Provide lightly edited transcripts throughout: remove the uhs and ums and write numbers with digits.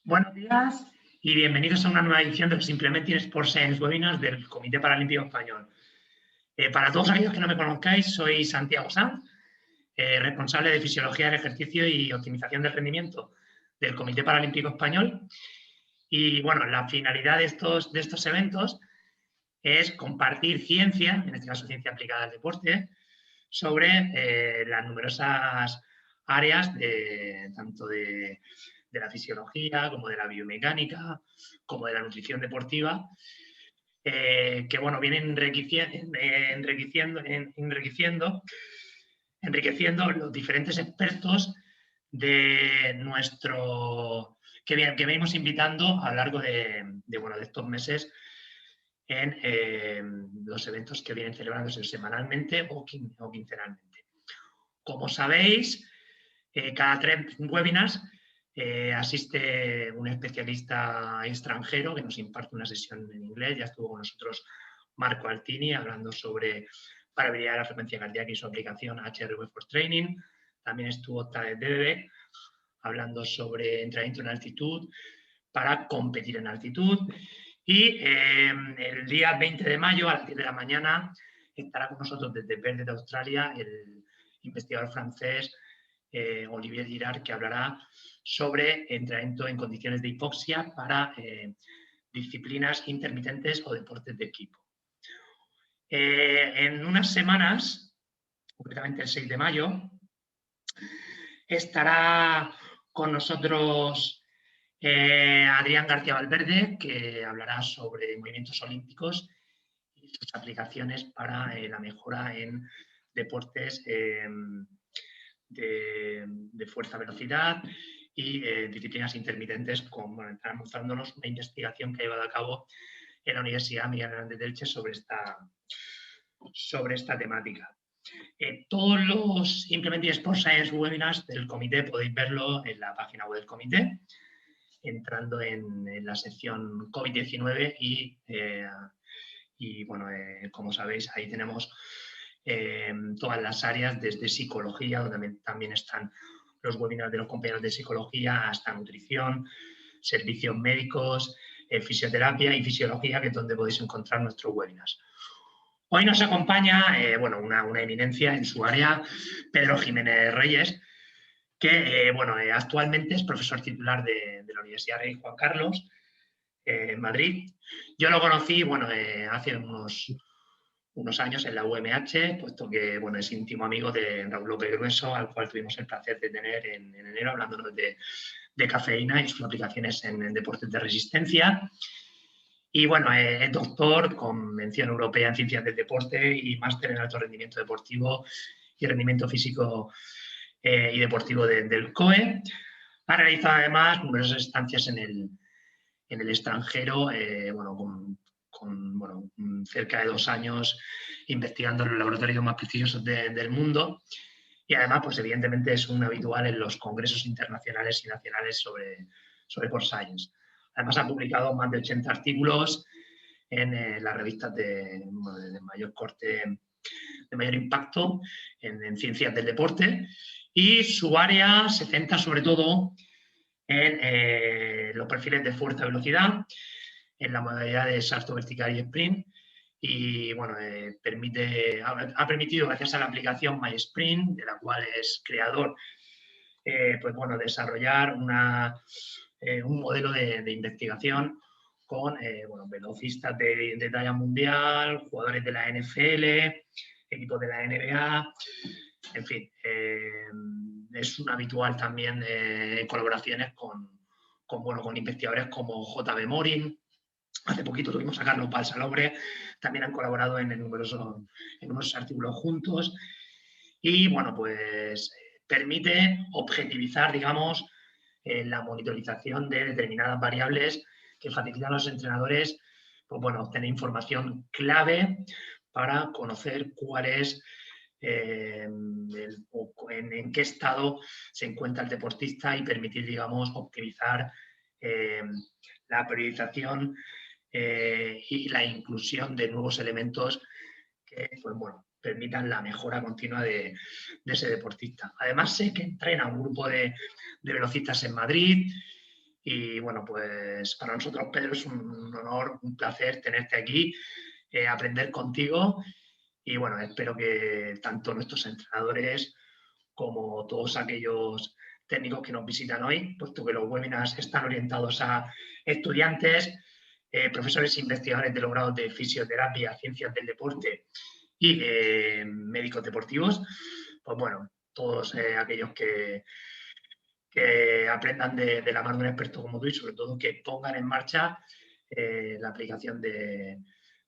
Buenos días y bienvenidos a una nueva edición de los Implementing Sport Science Webinars del Comité Paralímpico Español. Para todos aquellos que no me conozcáis, soy Santiago Sanz, responsable de Fisiología del Ejercicio y Optimización del Rendimiento del Comité Paralímpico Español. Y bueno, la finalidad de estos eventos es compartir ciencia, en este caso ciencia aplicada al deporte, sobre las numerosas áreas tanto de la fisiología, como de la biomecánica, como de la nutrición deportiva, que bueno, vienen enriqueciendo los diferentes expertos de que venimos invitando a lo largo de estos meses en los eventos que vienen celebrándose semanalmente o quincenalmente. Como sabéis, cada 3 webinars asiste un especialista extranjero que nos imparte una sesión en inglés. Ya estuvo con nosotros Marco Altini hablando sobre variabilidad de la frecuencia cardíaca y su aplicación a HRV for Training. También estuvo Tadej Debe hablando sobre entrenamiento en altitud para competir en altitud. Y el día 20 de mayo a las 10 de la mañana estará con nosotros desde Perth de Australia el investigador francés Olivier Girard, que hablará sobre entrenamiento en condiciones de hipoxia para disciplinas intermitentes o deportes de equipo. En unas semanas, concretamente el 6 de mayo, estará con nosotros Adrián García Valverde, que hablará sobre movimientos olímpicos y sus aplicaciones para la mejora en deportes de fuerza-velocidad y disciplinas intermitentes, como estará mostrándonos una investigación que ha llevado a cabo en la Universidad Miguel Hernández de Elche sobre esta temática. Todos los Implementing Sport Science webinars del comité podéis verlo en la página web del comité, entrando en la sección COVID-19 y bueno, como sabéis, ahí tenemos todas las áreas, desde psicología, donde también están los webinars de los compañeros de psicología, hasta nutrición, servicios médicos, fisioterapia y fisiología, que es donde podéis encontrar nuestros webinars. Hoy nos acompaña una eminencia en su área, Pedro Jiménez Reyes, que actualmente es profesor titular de la Universidad Rey Juan Carlos en Madrid. Yo lo conocí hace unos años en la UMH, puesto que es íntimo amigo de Raúl López Grueso, al cual tuvimos el placer de tener en enero hablándonos de cafeína y sus aplicaciones en deportes de resistencia. Y es doctor con mención europea en ciencias del deporte y máster en alto rendimiento deportivo y rendimiento físico y deportivo del COE. Ha realizado además numerosas estancias en el extranjero, con cerca de 2 años investigando en los laboratorios más prestigiosos del mundo, y además, pues evidentemente es un habitual en los congresos internacionales y nacionales sobre Sport Science. Además, ha publicado más de 80 artículos en las revistas de mayor corte, de mayor impacto en ciencias del deporte, y su área se centra sobre todo en los perfiles de fuerza-velocidad, en la modalidad de salto vertical y sprint, y ha permitido, gracias a la aplicación MySprint, de la cual es creador, desarrollar un modelo de investigación con velocistas de talla mundial, jugadores de la NFL, equipos de la NBA, en fin, es un habitual también colaboraciones con investigadores como J.B. Morin. Hace poquito tuvimos a Carlos Balsalobre, también han colaborado en numerosos artículos juntos, y permite objetivizar, digamos, la monitorización de determinadas variables que facilitan a los entrenadores obtener información clave para conocer cuál es en qué estado se encuentra el deportista y permitir, digamos, optimizar la priorización y la inclusión de nuevos elementos que permitan la mejora continua de ese deportista. Además, sé que entrena un grupo de velocistas en Madrid Y bueno, pues para nosotros, Pedro, es un honor, un placer tenerte aquí, aprender contigo y bueno, espero que tanto nuestros entrenadores como todos aquellos técnicos que nos visitan hoy, puesto que los webinars están orientados a estudiantes, profesores e investigadores de los grados de fisioterapia, ciencias del deporte y médicos deportivos, pues bueno, todos aquellos que aprendan de la mano de un experto como tú y sobre todo que pongan en marcha la aplicación de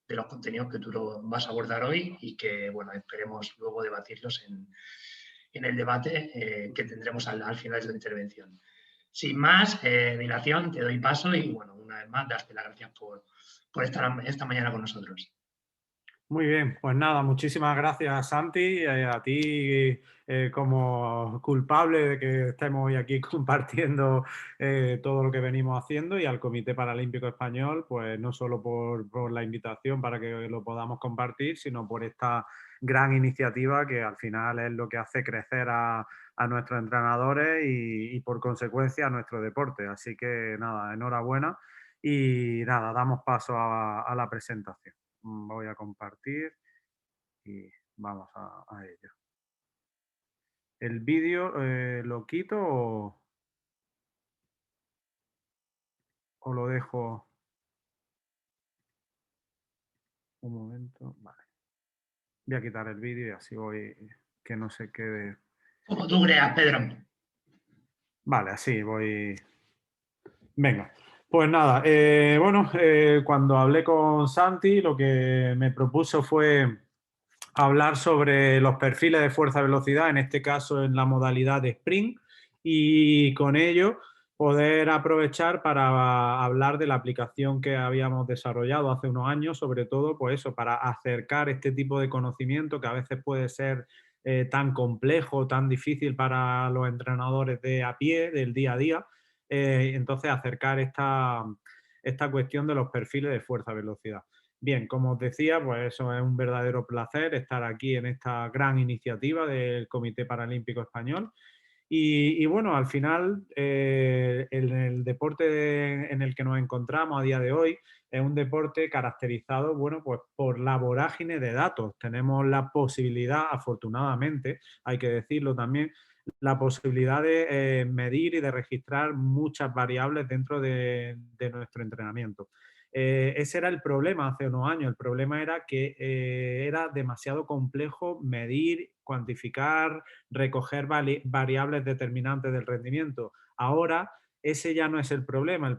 los contenidos que tú vas a abordar hoy y que, bueno, esperemos luego debatirlos en el debate que tendremos al final de la intervención. Sin más dilación, te doy paso y, bueno, una vez más, darte las gracias por estar esta mañana con nosotros. Muy bien, pues nada, muchísimas gracias Santi, a ti como culpable de que estemos hoy aquí compartiendo todo lo que venimos haciendo y al Comité Paralímpico Español, pues no solo por la invitación para que lo podamos compartir, sino por esta gran iniciativa que al final es lo que hace crecer a nuestros entrenadores y por consecuencia a nuestro deporte. Así que nada, enhorabuena y nada, damos paso a la presentación. Voy a compartir y vamos a ello. ¿El vídeo lo quito o lo dejo? Un momento, vale. Voy a quitar el vídeo y así voy, que no se quede. Como tú creas, Pedro. Vale, así voy. Venga, pues nada, bueno, cuando hablé con Santi, lo que me propuso fue hablar sobre los perfiles de fuerza-velocidad, en este caso en la modalidad de sprint, y con ello poder aprovechar para hablar de la aplicación que habíamos desarrollado hace unos años, sobre todo, pues eso, para acercar este tipo de conocimiento que a veces puede ser tan complejo, tan difícil para los entrenadores de a pie, del día a día. Entonces, acercar esta cuestión de los perfiles de fuerza-velocidad. Bien, como os decía, pues eso es un verdadero placer estar aquí en esta gran iniciativa del Comité Paralímpico Español. Y bueno, al final el deporte en el que nos encontramos a día de hoy es un deporte caracterizado, bueno, pues por la vorágine de datos. Tenemos la posibilidad, afortunadamente, hay que decirlo también, la posibilidad de medir y de registrar muchas variables dentro de nuestro entrenamiento. Ese era el problema hace unos años. El problema era que era demasiado complejo medir, cuantificar, recoger variables determinantes del rendimiento. Ahora ese ya no es el problema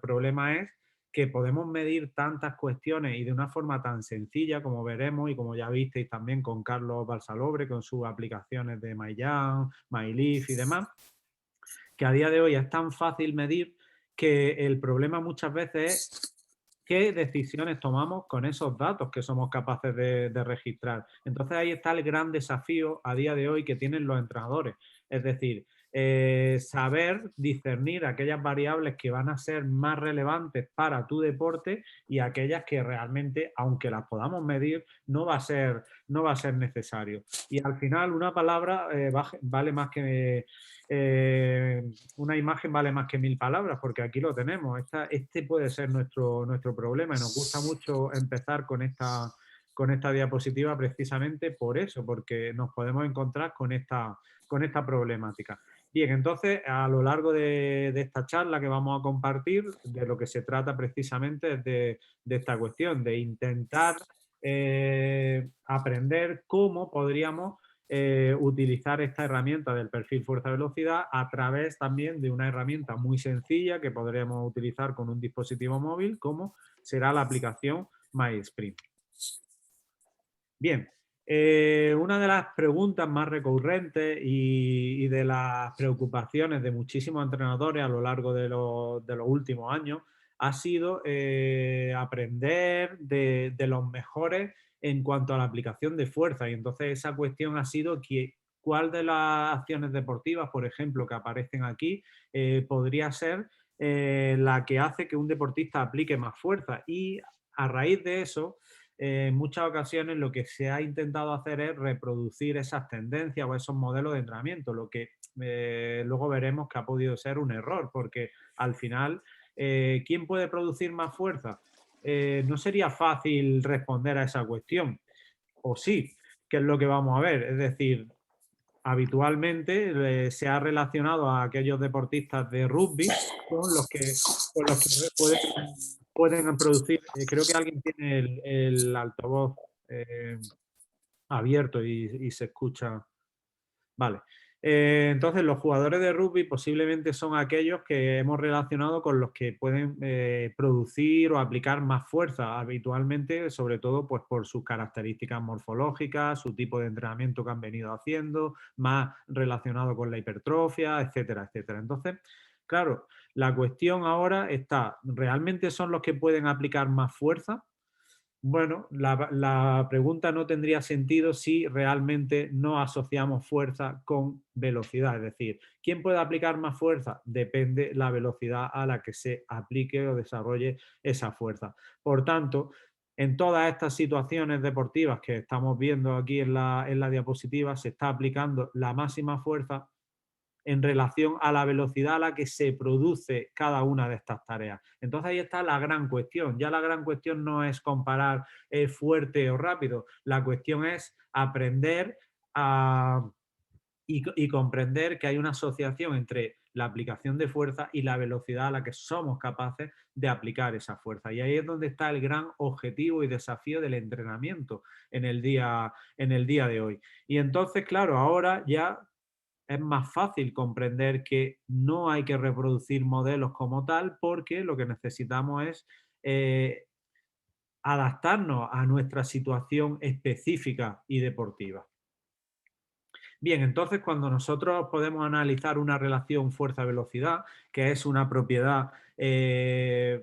es que podemos medir tantas cuestiones y de una forma tan sencilla como veremos y como ya visteis también con Carlos Balsalobre, con sus aplicaciones de MyJam, MyLeaf y demás, que a día de hoy es tan fácil medir que el problema muchas veces es qué decisiones tomamos con esos datos que somos capaces de registrar. Entonces ahí está el gran desafío a día de hoy que tienen los entrenadores. Es decir, saber discernir aquellas variables que van a ser más relevantes para tu deporte y aquellas que realmente, aunque las podamos medir, no va a ser necesario. Y al final una palabra vale más que... una imagen vale más que 1000 palabras, porque aquí lo tenemos. Este puede ser nuestro problema y nos gusta mucho empezar con esta diapositiva precisamente por eso, porque nos podemos encontrar con esta problemática. Bien, entonces a lo largo de esta charla que vamos a compartir, de lo que se trata precisamente es de esta cuestión, de intentar aprender cómo podríamos utilizar esta herramienta del perfil fuerza-velocidad a través también de una herramienta muy sencilla que podremos utilizar con un dispositivo móvil, como será la aplicación MySprint. Bien, una de las preguntas más recurrentes y de las preocupaciones de muchísimos entrenadores a lo largo de los últimos años ha sido aprender de los mejores en cuanto a la aplicación de fuerza. Y entonces esa cuestión ha sido cuál de las acciones deportivas, por ejemplo, que aparecen aquí, podría ser la que hace que un deportista aplique más fuerza. Y a raíz de eso, en muchas ocasiones lo que se ha intentado hacer es reproducir esas tendencias o esos modelos de entrenamiento, lo que luego veremos que ha podido ser un error, porque al final ¿quién puede producir más fuerza? No sería fácil responder a esa cuestión. O sí, ¿qué es lo que vamos a ver? Es decir, habitualmente se ha relacionado a aquellos deportistas de rugby con los que pueden producir. Creo que alguien tiene el altavoz abierto y se escucha. Vale. Entonces, los jugadores de rugby posiblemente son aquellos que hemos relacionado con los que pueden producir o aplicar más fuerza habitualmente, sobre todo pues, por sus características morfológicas, su tipo de entrenamiento que han venido haciendo, más relacionado con la hipertrofia, etcétera, etcétera. Entonces, claro, la cuestión ahora está, ¿realmente son los que pueden aplicar más fuerza? Bueno, la pregunta no tendría sentido si realmente no asociamos fuerza con velocidad. Es decir, ¿quién puede aplicar más fuerza? Depende la velocidad a la que se aplique o desarrolle esa fuerza. Por tanto, en todas estas situaciones deportivas que estamos viendo aquí en la diapositiva, se está aplicando la máxima fuerza en relación a la velocidad a la que se produce cada una de estas tareas. Entonces ahí está la gran cuestión. Ya la gran cuestión no es comparar fuerte o rápido, la cuestión es aprender y comprender que hay una asociación entre la aplicación de fuerza y la velocidad a la que somos capaces de aplicar esa fuerza. Y ahí es donde está el gran objetivo y desafío del entrenamiento en el día de hoy. Y entonces, claro, ahora ya es más fácil comprender que no hay que reproducir modelos como tal porque lo que necesitamos es adaptarnos a nuestra situación específica y deportiva. Bien, entonces cuando nosotros podemos analizar una relación fuerza-velocidad, que es una propiedad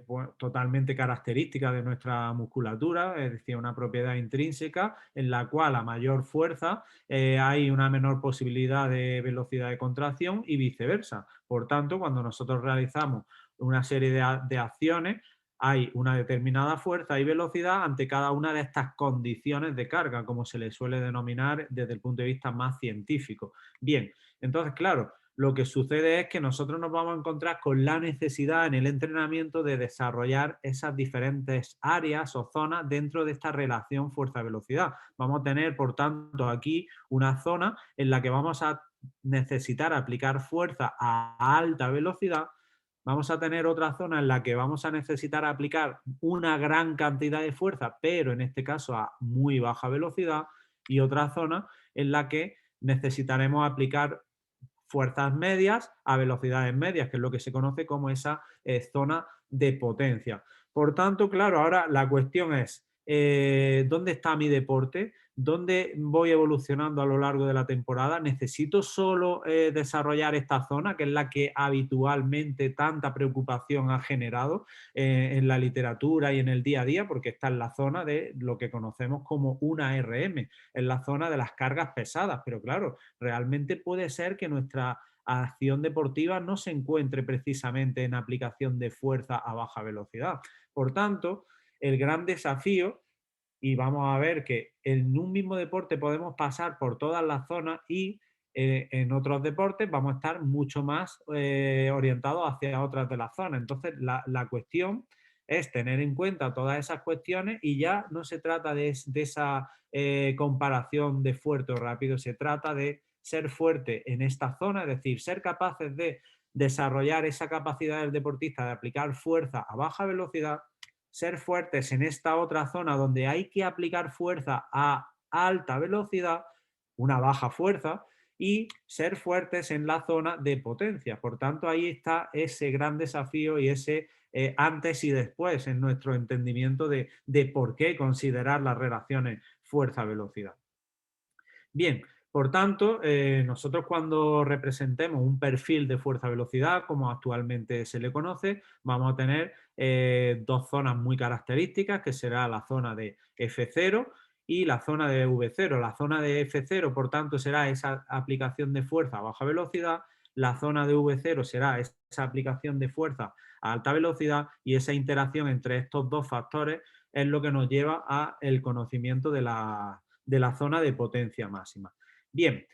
bueno, totalmente característica de nuestra musculatura, es decir, una propiedad intrínseca en la cual a mayor fuerza hay una menor posibilidad de velocidad de contracción y viceversa. Por tanto, cuando nosotros realizamos una serie de acciones, hay una determinada fuerza y velocidad ante cada una de estas condiciones de carga, como se le suele denominar desde el punto de vista más científico. Bien, entonces, claro, lo que sucede es que nosotros nos vamos a encontrar con la necesidad en el entrenamiento de desarrollar esas diferentes áreas o zonas dentro de esta relación fuerza-velocidad. Vamos a tener, por tanto, aquí una zona en la que vamos a necesitar aplicar fuerza a alta velocidad. Vamos a tener otra zona en la que vamos a necesitar aplicar una gran cantidad de fuerza, pero en este caso a muy baja velocidad, y otra zona en la que necesitaremos aplicar fuerzas medias a velocidades medias, que es lo que se conoce como esa zona de potencia. Por tanto, claro, ahora la cuestión es, ¿dónde está mi deporte? ¿Dónde voy evolucionando a lo largo de la temporada? ¿Necesito solo desarrollar esta zona, que es la que habitualmente tanta preocupación ha generado en la literatura y en el día a día? Porque esta es la zona de lo que conocemos como una RM, es la zona de las cargas pesadas, pero claro, realmente puede ser que nuestra acción deportiva no se encuentre precisamente en aplicación de fuerza a baja velocidad. Por tanto, el gran desafío, y vamos a ver que en un mismo deporte podemos pasar por todas las zonas y en otros deportes vamos a estar mucho más orientados hacia otras de las zonas. Entonces, la cuestión es tener en cuenta todas esas cuestiones y ya no se trata de esa comparación de fuerte o rápido, se trata de ser fuerte en esta zona, es decir, ser capaces de desarrollar esa capacidad del deportista de aplicar fuerza a baja velocidad, ser fuertes en esta otra zona donde hay que aplicar fuerza a alta velocidad, una baja fuerza, y ser fuertes en la zona de potencia. Por tanto, ahí está ese gran desafío y ese antes y después en nuestro entendimiento de por qué considerar las relaciones fuerza-velocidad. Bien, por tanto, nosotros cuando representemos un perfil de fuerza-velocidad, como actualmente se le conoce, vamos a tener dos zonas muy características, que será la zona de F0 y la zona de V0. La zona de F0, por tanto, será esa aplicación de fuerza a baja velocidad, la zona de V0 será esa aplicación de fuerza a alta velocidad, y esa interacción entre estos dos factores es lo que nos lleva al conocimiento de la zona de potencia máxima. Bien,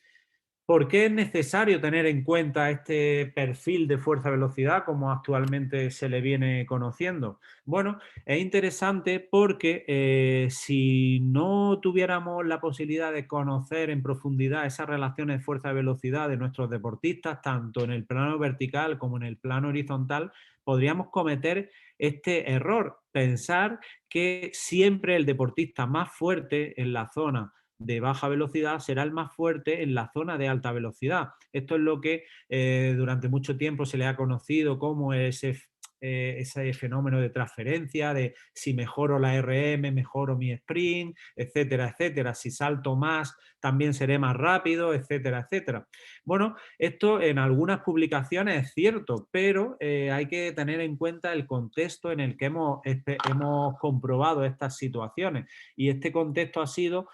¿Por qué es necesario tener en cuenta este perfil de fuerza-velocidad como actualmente se le viene conociendo? Bueno, es interesante porque si no tuviéramos la posibilidad de conocer en profundidad esas relaciones de fuerza-velocidad de nuestros deportistas, tanto en el plano vertical como en el plano horizontal, podríamos cometer este error, pensar que siempre el deportista más fuerte en la zona de baja velocidad será el más fuerte en la zona de alta velocidad. Esto es lo que durante mucho tiempo se le ha conocido como ese fenómeno de transferencia, de si mejoro la RM, mejoro mi sprint, etcétera, etcétera. Si salto más, también seré más rápido, etcétera, etcétera. Bueno, esto en algunas publicaciones es cierto, pero hay que tener en cuenta el contexto en el que hemos comprobado estas situaciones. Y este contexto ha sido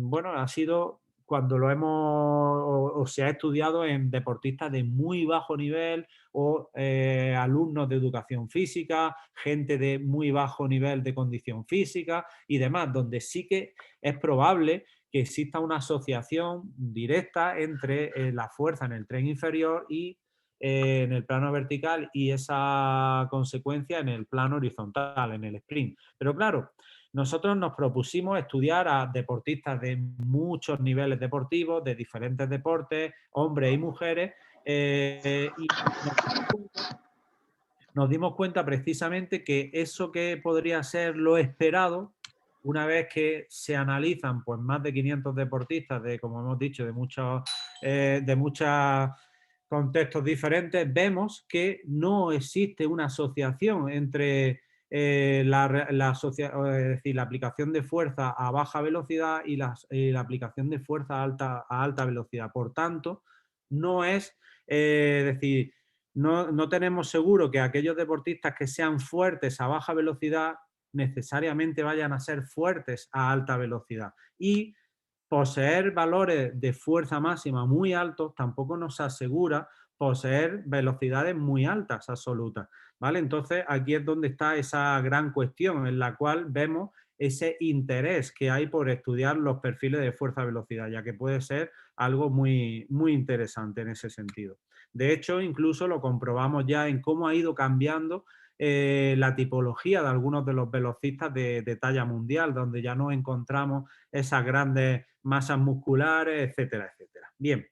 bueno, ha sido cuando lo hemos o se ha estudiado en deportistas de muy bajo nivel o alumnos de educación física, gente de muy bajo nivel de condición física y demás, donde sí que es probable que exista una asociación directa entre la fuerza en el tren inferior y en el plano vertical y esa consecuencia en el plano horizontal, en el sprint. Pero claro, nosotros nos propusimos estudiar a deportistas de muchos niveles deportivos, de diferentes deportes, hombres y mujeres, y nos dimos cuenta precisamente que eso que podría ser lo esperado, una vez que se analizan pues, más de 500 deportistas, de, como hemos dicho, de muchos contextos diferentes, vemos que no existe una asociación entre es decir, la aplicación de fuerza a baja velocidad y la aplicación de fuerza a alta velocidad. Por tanto, no es, decir, no tenemos seguro que aquellos deportistas que sean fuertes a baja velocidad necesariamente vayan a ser fuertes a alta velocidad. Y poseer valores de fuerza máxima muy altos tampoco nos asegura poseer velocidades muy altas absolutas, ¿vale? Entonces aquí es donde está esa gran cuestión en la cual vemos ese interés que hay por estudiar los perfiles de fuerza-velocidad, ya que puede ser algo muy, muy interesante en ese sentido. De hecho, incluso lo comprobamos ya en cómo ha ido cambiando la tipología de algunos de los velocistas de talla mundial, donde ya no encontramos esas grandes masas musculares, etcétera, etcétera. Bien.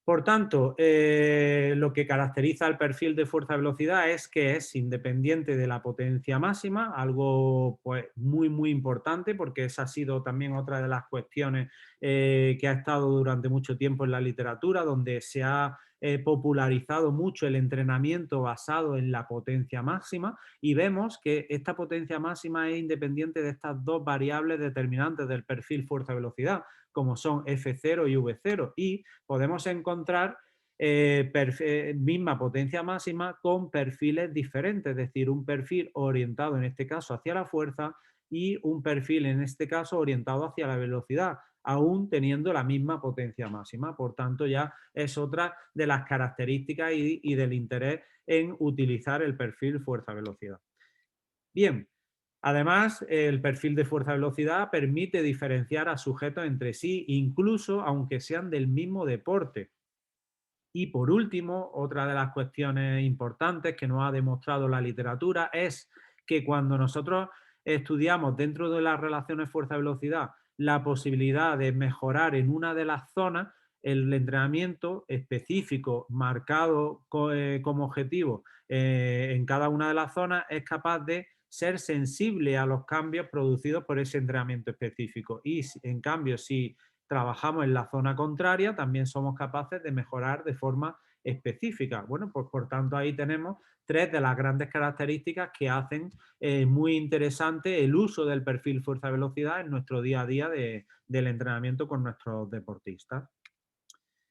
Por tanto, lo que caracteriza el perfil de fuerza-velocidad es que es independiente de la potencia máxima, algo pues, muy, muy importante, porque esa ha sido también otra de las cuestiones que ha estado durante mucho tiempo en la literatura, donde se ha popularizado mucho el entrenamiento basado en la potencia máxima y vemos que esta potencia máxima es independiente de estas dos variables determinantes del perfil fuerza-velocidad, como son F0 y V0, y podemos encontrar misma potencia máxima con perfiles diferentes, es decir, un perfil orientado en este caso hacia la fuerza y un perfil en este caso orientado hacia la velocidad, aún teniendo la misma potencia máxima. Por tanto, ya es otra de las características y del interés en utilizar el perfil fuerza-velocidad. Bien, además, el perfil de fuerza-velocidad permite diferenciar a sujetos entre sí, incluso aunque sean del mismo deporte. Y por último, otra de las cuestiones importantes que nos ha demostrado la literatura es que cuando nosotros estudiamos dentro de las relaciones fuerza-velocidad la posibilidad de mejorar en una de las zonas, el entrenamiento específico marcado como objetivo en cada una de las zonas es capaz de ser sensible a los cambios producidos por ese entrenamiento específico. Y en cambio, si trabajamos en la zona contraria, también somos capaces de mejorar de forma específica. Bueno, pues por tanto ahí tenemos tres de las grandes características que hacen muy interesante el uso del perfil fuerza-velocidad en nuestro día a día del entrenamiento con nuestros deportistas.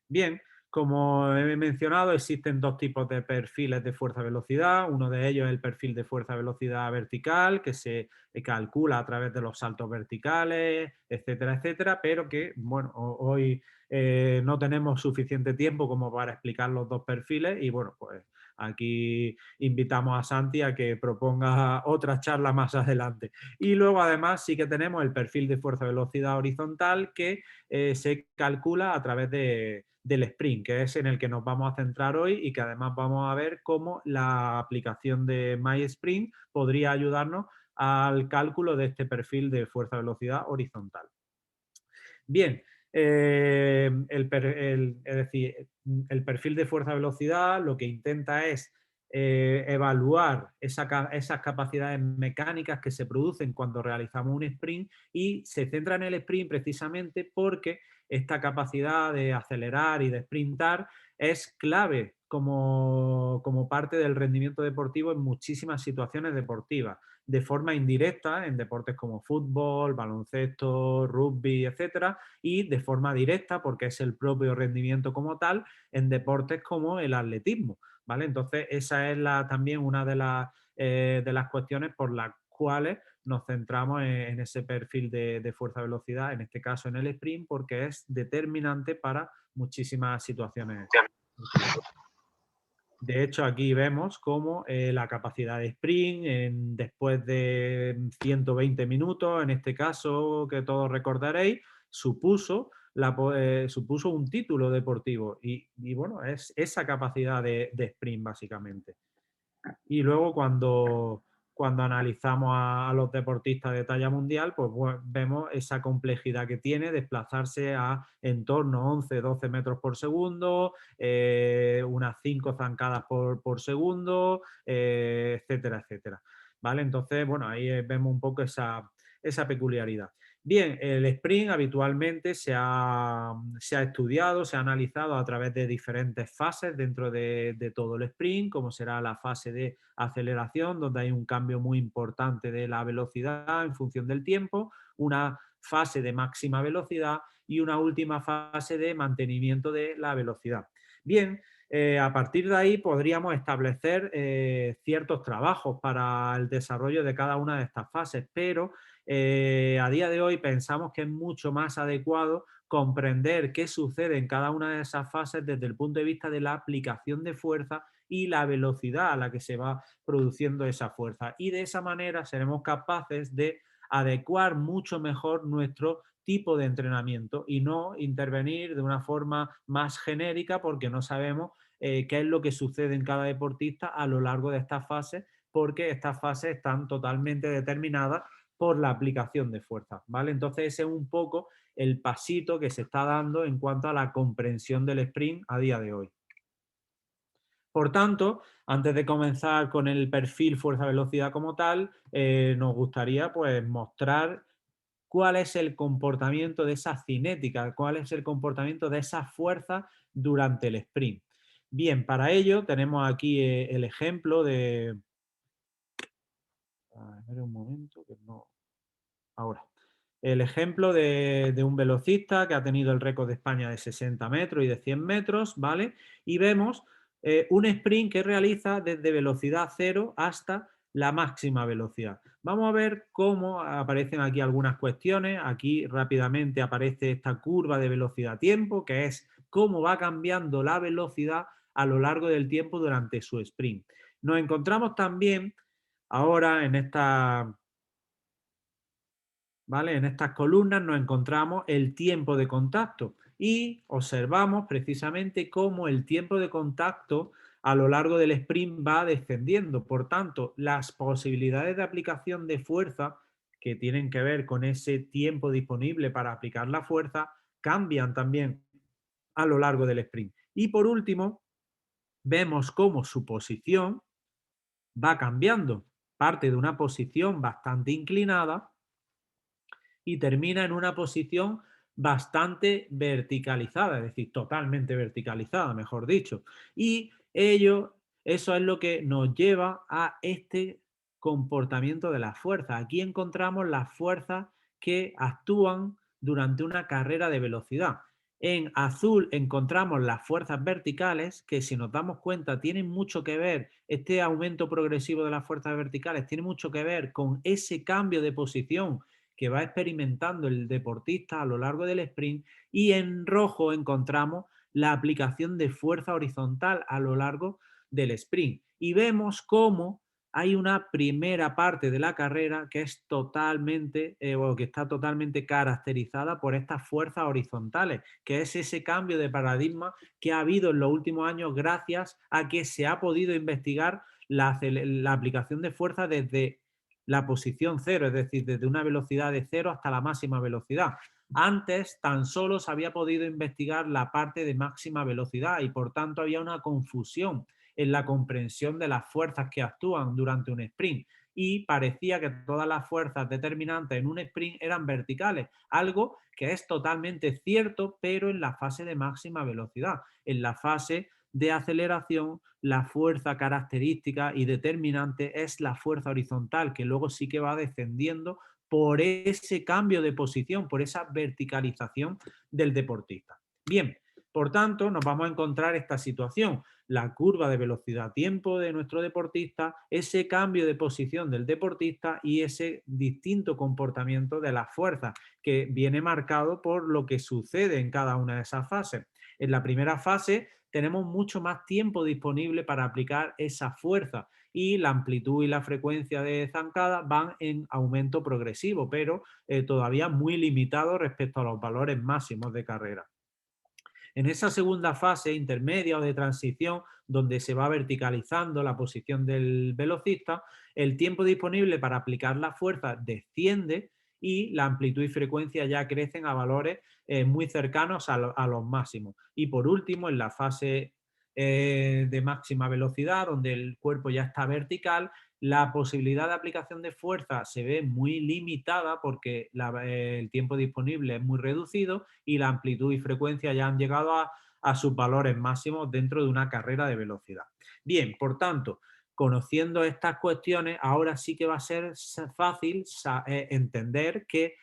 Bien, Como he mencionado, existen dos tipos de perfiles de fuerza-velocidad. Uno de ellos es el perfil de fuerza-velocidad vertical, que se calcula a través de los saltos verticales, etcétera, etcétera, pero que, bueno, hoy no tenemos suficiente tiempo como para explicar los dos perfiles y, bueno, pues aquí invitamos a Santi a que proponga otra charla más adelante. Y luego, además, sí que tenemos el perfil de fuerza-velocidad horizontal que se calcula a través del sprint, que es en el que nos vamos a centrar hoy y que además vamos a ver cómo la aplicación de MySprint podría ayudarnos al cálculo de este perfil de fuerza-velocidad horizontal. Bien, es decir, el perfil de fuerza-velocidad lo que intenta es evaluar esas capacidades mecánicas que se producen cuando realizamos un sprint y se centra en el sprint precisamente porque esta capacidad de acelerar y de sprintar es clave como parte del rendimiento deportivo en muchísimas situaciones deportivas, de forma indirecta en deportes como fútbol, baloncesto, rugby, etcétera, y de forma directa, porque es el propio rendimiento como tal, en deportes como el atletismo, ¿vale? Entonces, esa es también una de las cuestiones por las cuales nos centramos en ese perfil de fuerza-velocidad, en este caso en el sprint, porque es determinante para muchísimas situaciones. De hecho, aquí vemos cómo la capacidad de sprint después de 120 minutos, en este caso que todos recordaréis, supuso un título deportivo y bueno, es esa capacidad de sprint básicamente. Y luego cuando analizamos a los deportistas de talla mundial, pues vemos esa complejidad que tiene desplazarse a en torno a 11, 12 metros por segundo, unas 5 zancadas por segundo, etcétera, etcétera. ¿Vale? Entonces, bueno, ahí vemos un poco esa peculiaridad. Bien, el sprint habitualmente se ha estudiado, se ha analizado a través de diferentes fases dentro de todo el sprint, como será la fase de aceleración, donde hay un cambio muy importante de la velocidad en función del tiempo, una fase de máxima velocidad y una última fase de mantenimiento de la velocidad. Bien, a partir de ahí podríamos establecer ciertos trabajos para el desarrollo de cada una de estas fases, pero a día de hoy pensamos que es mucho más adecuado comprender qué sucede en cada una de esas fases desde el punto de vista de la aplicación de fuerza y la velocidad a la que se va produciendo esa fuerza. Y de esa manera seremos capaces de adecuar mucho mejor nuestro tipo de entrenamiento y no intervenir de una forma más genérica porque no sabemos qué es lo que sucede en cada deportista a lo largo de estas fases, porque estas fases están totalmente determinadas por la aplicación de fuerza, ¿vale? Entonces ese es un poco el pasito que se está dando en cuanto a la comprensión del sprint a día de hoy. Por tanto, antes de comenzar con el perfil fuerza-velocidad como tal, nos gustaría pues mostrar cuál es el comportamiento de esa cinética, cuál es el comportamiento de esa fuerza durante el sprint. Bien, para ello tenemos aquí el ejemplo de... A ver un momento, que no... Ahora. El ejemplo de un velocista que ha tenido el récord de España de 60 metros y de 100 metros, ¿vale? Y vemos un sprint que realiza desde velocidad cero hasta la máxima velocidad. Vamos a ver cómo aparecen aquí algunas cuestiones. Aquí rápidamente aparece esta curva de velocidad-tiempo, que es cómo va cambiando la velocidad a lo largo del tiempo durante su sprint. Nos encontramos también ahora en esta... ¿Vale? En estas columnas nos encontramos el tiempo de contacto y observamos precisamente cómo el tiempo de contacto a lo largo del sprint va descendiendo. Por tanto, las posibilidades de aplicación de fuerza que tienen que ver con ese tiempo disponible para aplicar la fuerza cambian también a lo largo del sprint. Y por último, vemos cómo su posición va cambiando. Parte de una posición bastante inclinada y termina en una posición bastante verticalizada, es decir, totalmente verticalizada, mejor dicho. Y eso es lo que nos lleva a este comportamiento de las fuerzas. Aquí encontramos las fuerzas que actúan durante una carrera de velocidad. En azul encontramos las fuerzas verticales, que si nos damos cuenta tienen mucho que ver, este aumento progresivo de las fuerzas verticales tiene mucho que ver con ese cambio de posición que va experimentando el deportista a lo largo del sprint, y en rojo encontramos la aplicación de fuerza horizontal a lo largo del sprint. Y vemos cómo hay una primera parte de la carrera que es totalmente, o que está totalmente caracterizada por estas fuerzas horizontales, que es ese cambio de paradigma que ha habido en los últimos años gracias a que se ha podido investigar la aplicación de fuerza desde la posición cero, es decir, desde una velocidad de cero hasta la máxima velocidad. Antes tan solo se había podido investigar la parte de máxima velocidad y por tanto había una confusión en la comprensión de las fuerzas que actúan durante un sprint, y parecía que todas las fuerzas determinantes en un sprint eran verticales, algo que es totalmente cierto, pero en la fase de máxima velocidad. En la fase de aceleración, la fuerza característica y determinante es la fuerza horizontal, que luego sí que va descendiendo por ese cambio de posición, por esa verticalización del deportista. Bien, por tanto, nos vamos a encontrar esta situación: la curva de velocidad-tiempo de nuestro deportista, ese cambio de posición del deportista y ese distinto comportamiento de las fuerzas, que viene marcado por lo que sucede en cada una de esas fases. En la primera fase tenemos mucho más tiempo disponible para aplicar esa fuerza y la amplitud y la frecuencia de zancada van en aumento progresivo, pero todavía muy limitado respecto a los valores máximos de carrera. En esa segunda fase intermedia o de transición, donde se va verticalizando la posición del velocista, el tiempo disponible para aplicar la fuerza desciende y la amplitud y frecuencia ya crecen a valores muy cercanos a los máximos. Y por último, en la fase de máxima velocidad, donde el cuerpo ya está vertical, la posibilidad de aplicación de fuerza se ve muy limitada porque el tiempo disponible es muy reducido y la amplitud y frecuencia ya han llegado a sus valores máximos dentro de una carrera de velocidad. Bien, por tanto, conociendo estas cuestiones, ahora sí que va a ser fácil entender que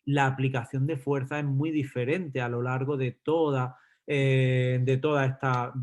la aplicación de fuerza es muy diferente a lo largo de toda esta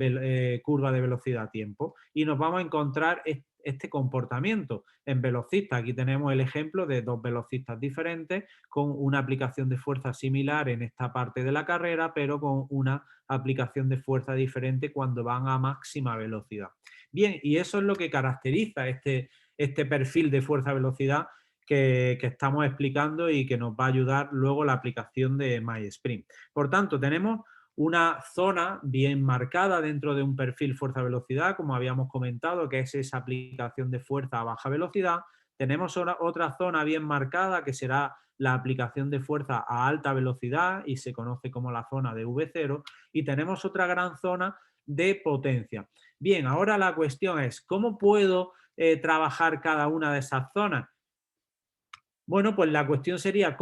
curva de velocidad-tiempo, y nos vamos a encontrar este comportamiento en velocistas. Aquí tenemos el ejemplo de dos velocistas diferentes con una aplicación de fuerza similar en esta parte de la carrera, pero con una aplicación de fuerza diferente cuando van a máxima velocidad. Bien, y eso es lo que caracteriza este perfil de fuerza-velocidad que estamos explicando y que nos va a ayudar luego la aplicación de MySprint. Por tanto, tenemos una zona bien marcada dentro de un perfil fuerza-velocidad, como habíamos comentado, que es esa aplicación de fuerza a baja velocidad. Tenemos otra zona bien marcada que será la aplicación de fuerza a alta velocidad y se conoce como la zona de V0, y tenemos otra gran zona de potencia. Bien, ahora la cuestión es, ¿cómo puedo trabajar cada una de esas zonas? Bueno, pues la cuestión sería,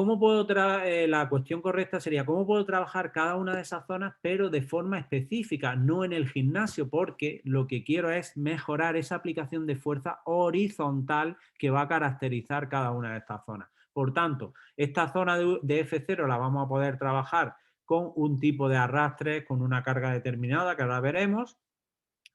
la cuestión correcta sería, ¿cómo puedo trabajar cada una de esas zonas, pero de forma específica, no en el gimnasio? Porque lo que quiero es mejorar esa aplicación de fuerza horizontal que va a caracterizar cada una de estas zonas. Por tanto, esta zona de F0 la vamos a poder trabajar con un tipo de arrastre, con una carga determinada, que ahora veremos.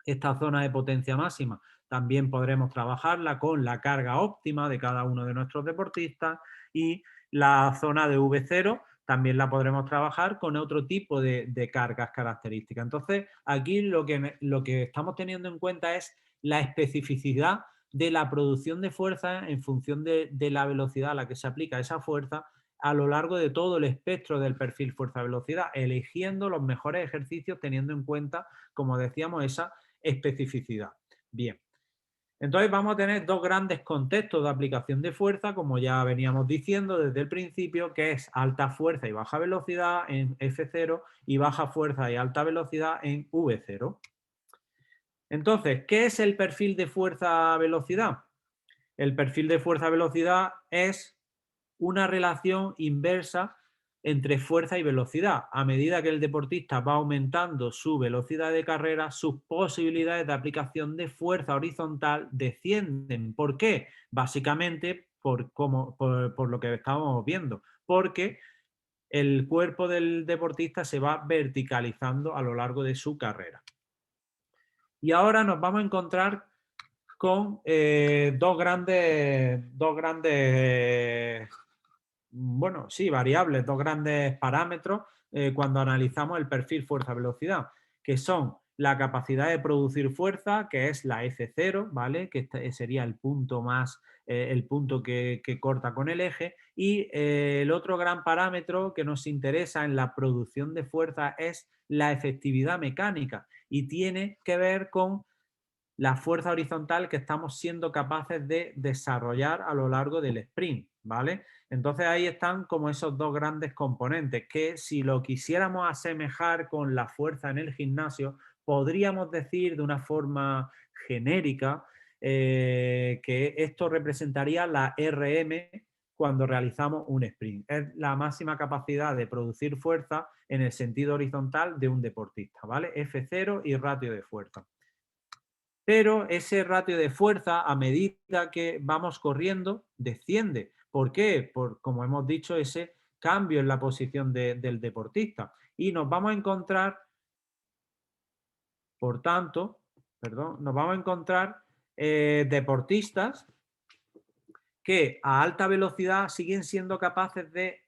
Esta zona de potencia máxima también podremos trabajarla con la carga óptima de cada uno de nuestros deportistas, y la zona de V0 también la podremos trabajar con otro tipo de cargas características. Entonces, aquí lo que estamos teniendo en cuenta es la especificidad de la producción de fuerza en función de la velocidad a la que se aplica esa fuerza a lo largo de todo el espectro del perfil fuerza-velocidad, eligiendo los mejores ejercicios teniendo en cuenta, como decíamos, esa especificidad. Bien, entonces vamos a tener dos grandes contextos de aplicación de fuerza, como ya veníamos diciendo desde el principio, que es alta fuerza y baja velocidad en F0 y baja fuerza y alta velocidad en V0. Entonces, ¿qué es el perfil de fuerza-velocidad? El perfil de fuerza-velocidad es una relación inversa entre fuerza y velocidad. A medida que el deportista va aumentando su velocidad de carrera, sus posibilidades de aplicación de fuerza horizontal descienden. ¿Por qué? Básicamente por lo que estábamos viendo. Porque el cuerpo del deportista se va verticalizando a lo largo de su carrera. Y ahora nos vamos a encontrar con dos grandes, bueno, sí, variables, dos grandes parámetros cuando analizamos el perfil fuerza-velocidad, que son la capacidad de producir fuerza, que es la F0, ¿vale? Que sería el punto más, el punto que corta con el eje, y el otro gran parámetro que nos interesa en la producción de fuerza es la efectividad mecánica y tiene que ver con la fuerza horizontal que estamos siendo capaces de desarrollar a lo largo del sprint, ¿vale? Entonces ahí están como esos dos grandes componentes que si lo quisiéramos asemejar con la fuerza en el gimnasio, podríamos decir de una forma genérica que esto representaría la RM cuando realizamos un sprint. Es la máxima capacidad de producir fuerza en el sentido horizontal de un deportista, ¿vale? F0 y ratio de fuerza. Pero ese ratio de fuerza, a medida que vamos corriendo, desciende. ¿Por qué? Por, como hemos dicho, ese cambio en la posición del deportista. Y nos vamos a encontrar, por tanto, perdón, nos vamos a encontrar deportistas que a alta velocidad siguen siendo capaces de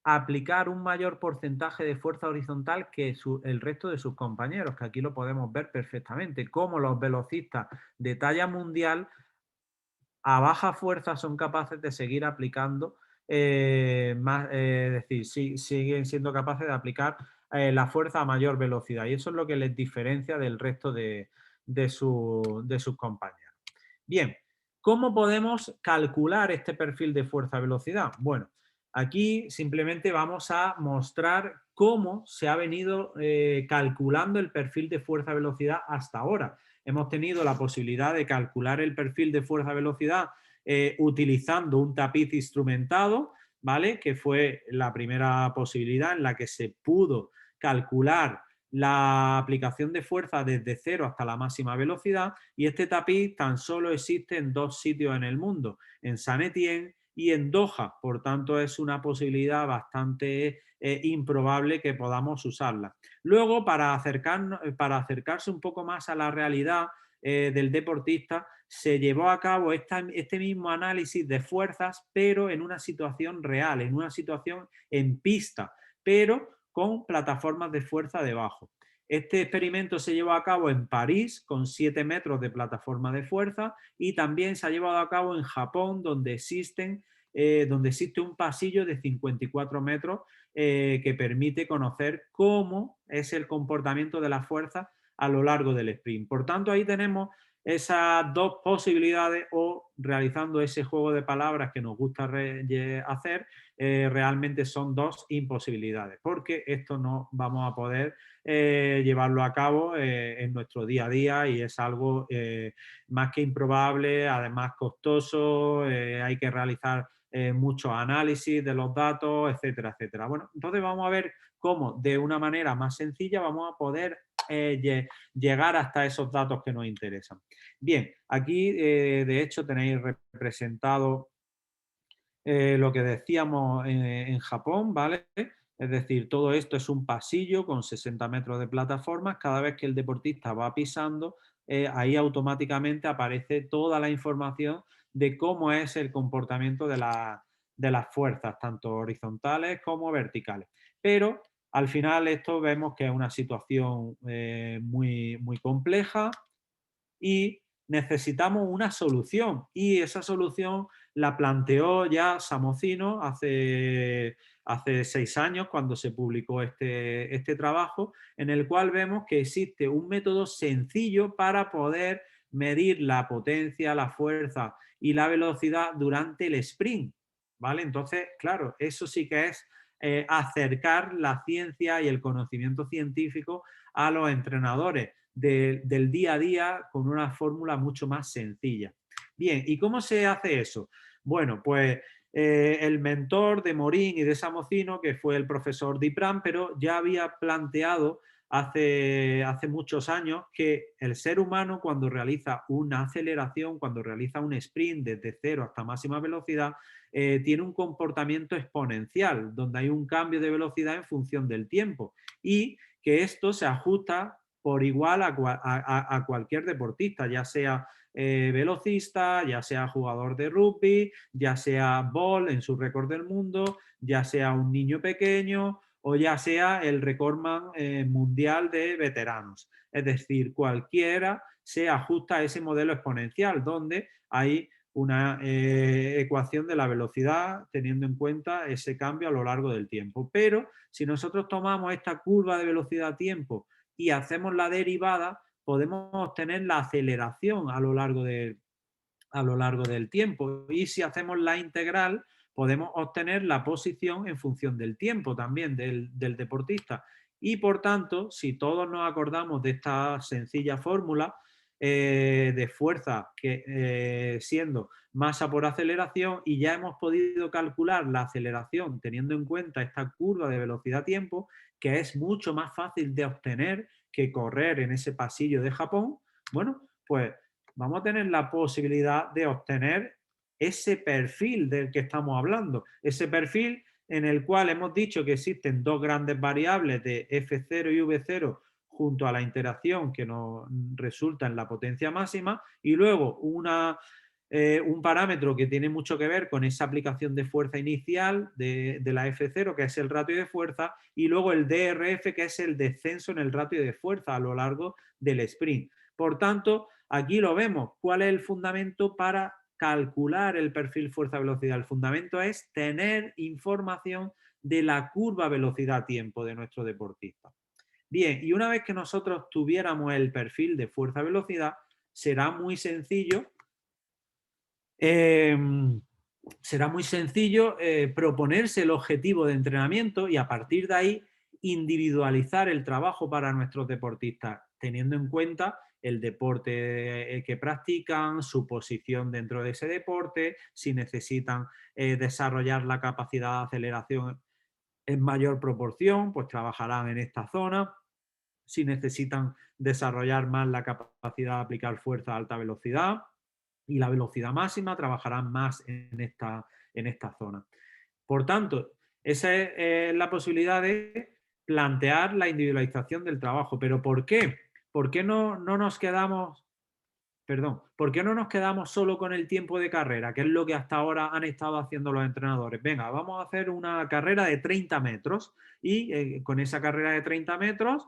aplicar un mayor porcentaje de fuerza horizontal que el resto de sus compañeros, que aquí lo podemos ver perfectamente, como los velocistas de talla mundial a baja fuerza son capaces de seguir aplicando más, es decir, siguen siendo capaces de aplicar la fuerza a mayor velocidad y eso es lo que les diferencia del resto de sus compañeros. Bien, ¿cómo podemos calcular este perfil de fuerza-velocidad? Bueno, aquí simplemente vamos a mostrar cómo se ha venido calculando el perfil de fuerza-velocidad hasta ahora. Hemos tenido la posibilidad de calcular el perfil de fuerza-velocidad utilizando un tapiz instrumentado, ¿vale? Que fue la primera posibilidad en la que se pudo calcular la aplicación de fuerza desde cero hasta la máxima velocidad y este tapiz tan solo existe en dos sitios en el mundo, en Saint-Étienne y en Doha, por tanto es una posibilidad bastante improbable que podamos usarla. Luego, para acercarse un poco más a la realidad del deportista, se llevó a cabo este mismo análisis de fuerzas, pero en una situación real, en una situación en pista, pero con plataformas de fuerza debajo. Este experimento se llevó a cabo en París con 7 metros de plataforma de fuerza y también se ha llevado a cabo en Japón donde existe un pasillo de 54 metros que permite conocer cómo es el comportamiento de la fuerza a lo largo del sprint. Por tanto, ahí tenemos esas dos posibilidades o realizando ese juego de palabras que nos gusta hacer, realmente son dos imposibilidades, porque esto no vamos a poder llevarlo a cabo en nuestro día a día y es algo más que improbable, además costoso, hay que realizar muchos análisis de los datos, etcétera, etcétera. Bueno, entonces vamos a ver cómo de una manera más sencilla vamos a poder llegar hasta esos datos que nos interesan. Bien, aquí de hecho tenéis representado lo que decíamos en Japón, ¿vale? Es decir, todo esto es un pasillo con 60 metros de plataformas. Cada vez que el deportista va pisando, ahí automáticamente aparece toda la información de cómo es el comportamiento de las fuerzas, tanto horizontales como verticales. Pero al final esto vemos que es una situación muy, muy compleja y necesitamos una solución. Y esa solución la planteó ya Samocino hace 6 años cuando se publicó este trabajo, en el cual vemos que existe un método sencillo para poder medir la potencia, la fuerza y la velocidad durante el sprint, ¿vale? Entonces, claro, eso sí que es acercar la ciencia y el conocimiento científico a los entrenadores del día a día con una fórmula mucho más sencilla. Bien, ¿y cómo se hace eso? Bueno, pues el mentor de Morín y de Samocino, que fue el profesor Dipran, pero ya había planteado hace muchos años que el ser humano cuando realiza una aceleración, cuando realiza un sprint desde cero hasta máxima velocidad, tiene un comportamiento exponencial, donde hay un cambio de velocidad en función del tiempo y que esto se ajusta por igual a cualquier deportista, ya sea velocista, ya sea jugador de rugby, ya sea Bolt en su récord del mundo, ya sea un niño pequeño o ya sea el recordman mundial de veteranos. Es decir, cualquiera se ajusta a ese modelo exponencial donde hay una ecuación de la velocidad teniendo en cuenta ese cambio a lo largo del tiempo. Pero si nosotros tomamos esta curva de velocidad-tiempo y hacemos la derivada, podemos obtener la aceleración a lo largo del tiempo. Y si hacemos la integral, podemos obtener la posición en función del tiempo también del deportista. Y por tanto, si todos nos acordamos de esta sencilla fórmula de fuerza que siendo masa por aceleración, y ya hemos podido calcular la aceleración teniendo en cuenta esta curva de velocidad-tiempo, que es mucho más fácil de obtener que correr en ese pasillo de Japón, bueno, pues vamos a tener la posibilidad de obtener ese perfil del que estamos hablando, ese perfil en el cual hemos dicho que existen dos grandes variables de F0 y V0 junto a la interacción que nos resulta en la potencia máxima y luego un parámetro que tiene mucho que ver con esa aplicación de fuerza inicial de la F0, que es el ratio de fuerza, y luego el DRF, que es el descenso en el ratio de fuerza a lo largo del sprint. Por tanto, aquí lo vemos. ¿Cuál es el fundamento para calcular el perfil fuerza-velocidad? El fundamento es tener información de la curva velocidad-tiempo de nuestro deportista. Bien, y una vez que nosotros tuviéramos el perfil de fuerza-velocidad, será muy sencillo proponerse el objetivo de entrenamiento y a partir de ahí individualizar el trabajo para nuestros deportistas, teniendo en cuenta el deporte que practican, su posición dentro de ese deporte, si necesitan desarrollar la capacidad de aceleración en mayor proporción, pues trabajarán en esta zona. Si necesitan desarrollar más la capacidad de aplicar fuerza a alta velocidad y la velocidad máxima, trabajarán más en esta zona. Por tanto, esa es la posibilidad de plantear la individualización del trabajo. ¿Pero por qué? ¿Por qué no nos quedamos solo con el tiempo de carrera, que es lo que hasta ahora han estado haciendo los entrenadores? Venga, vamos a hacer una carrera de 30 metros y con esa carrera de 30 metros,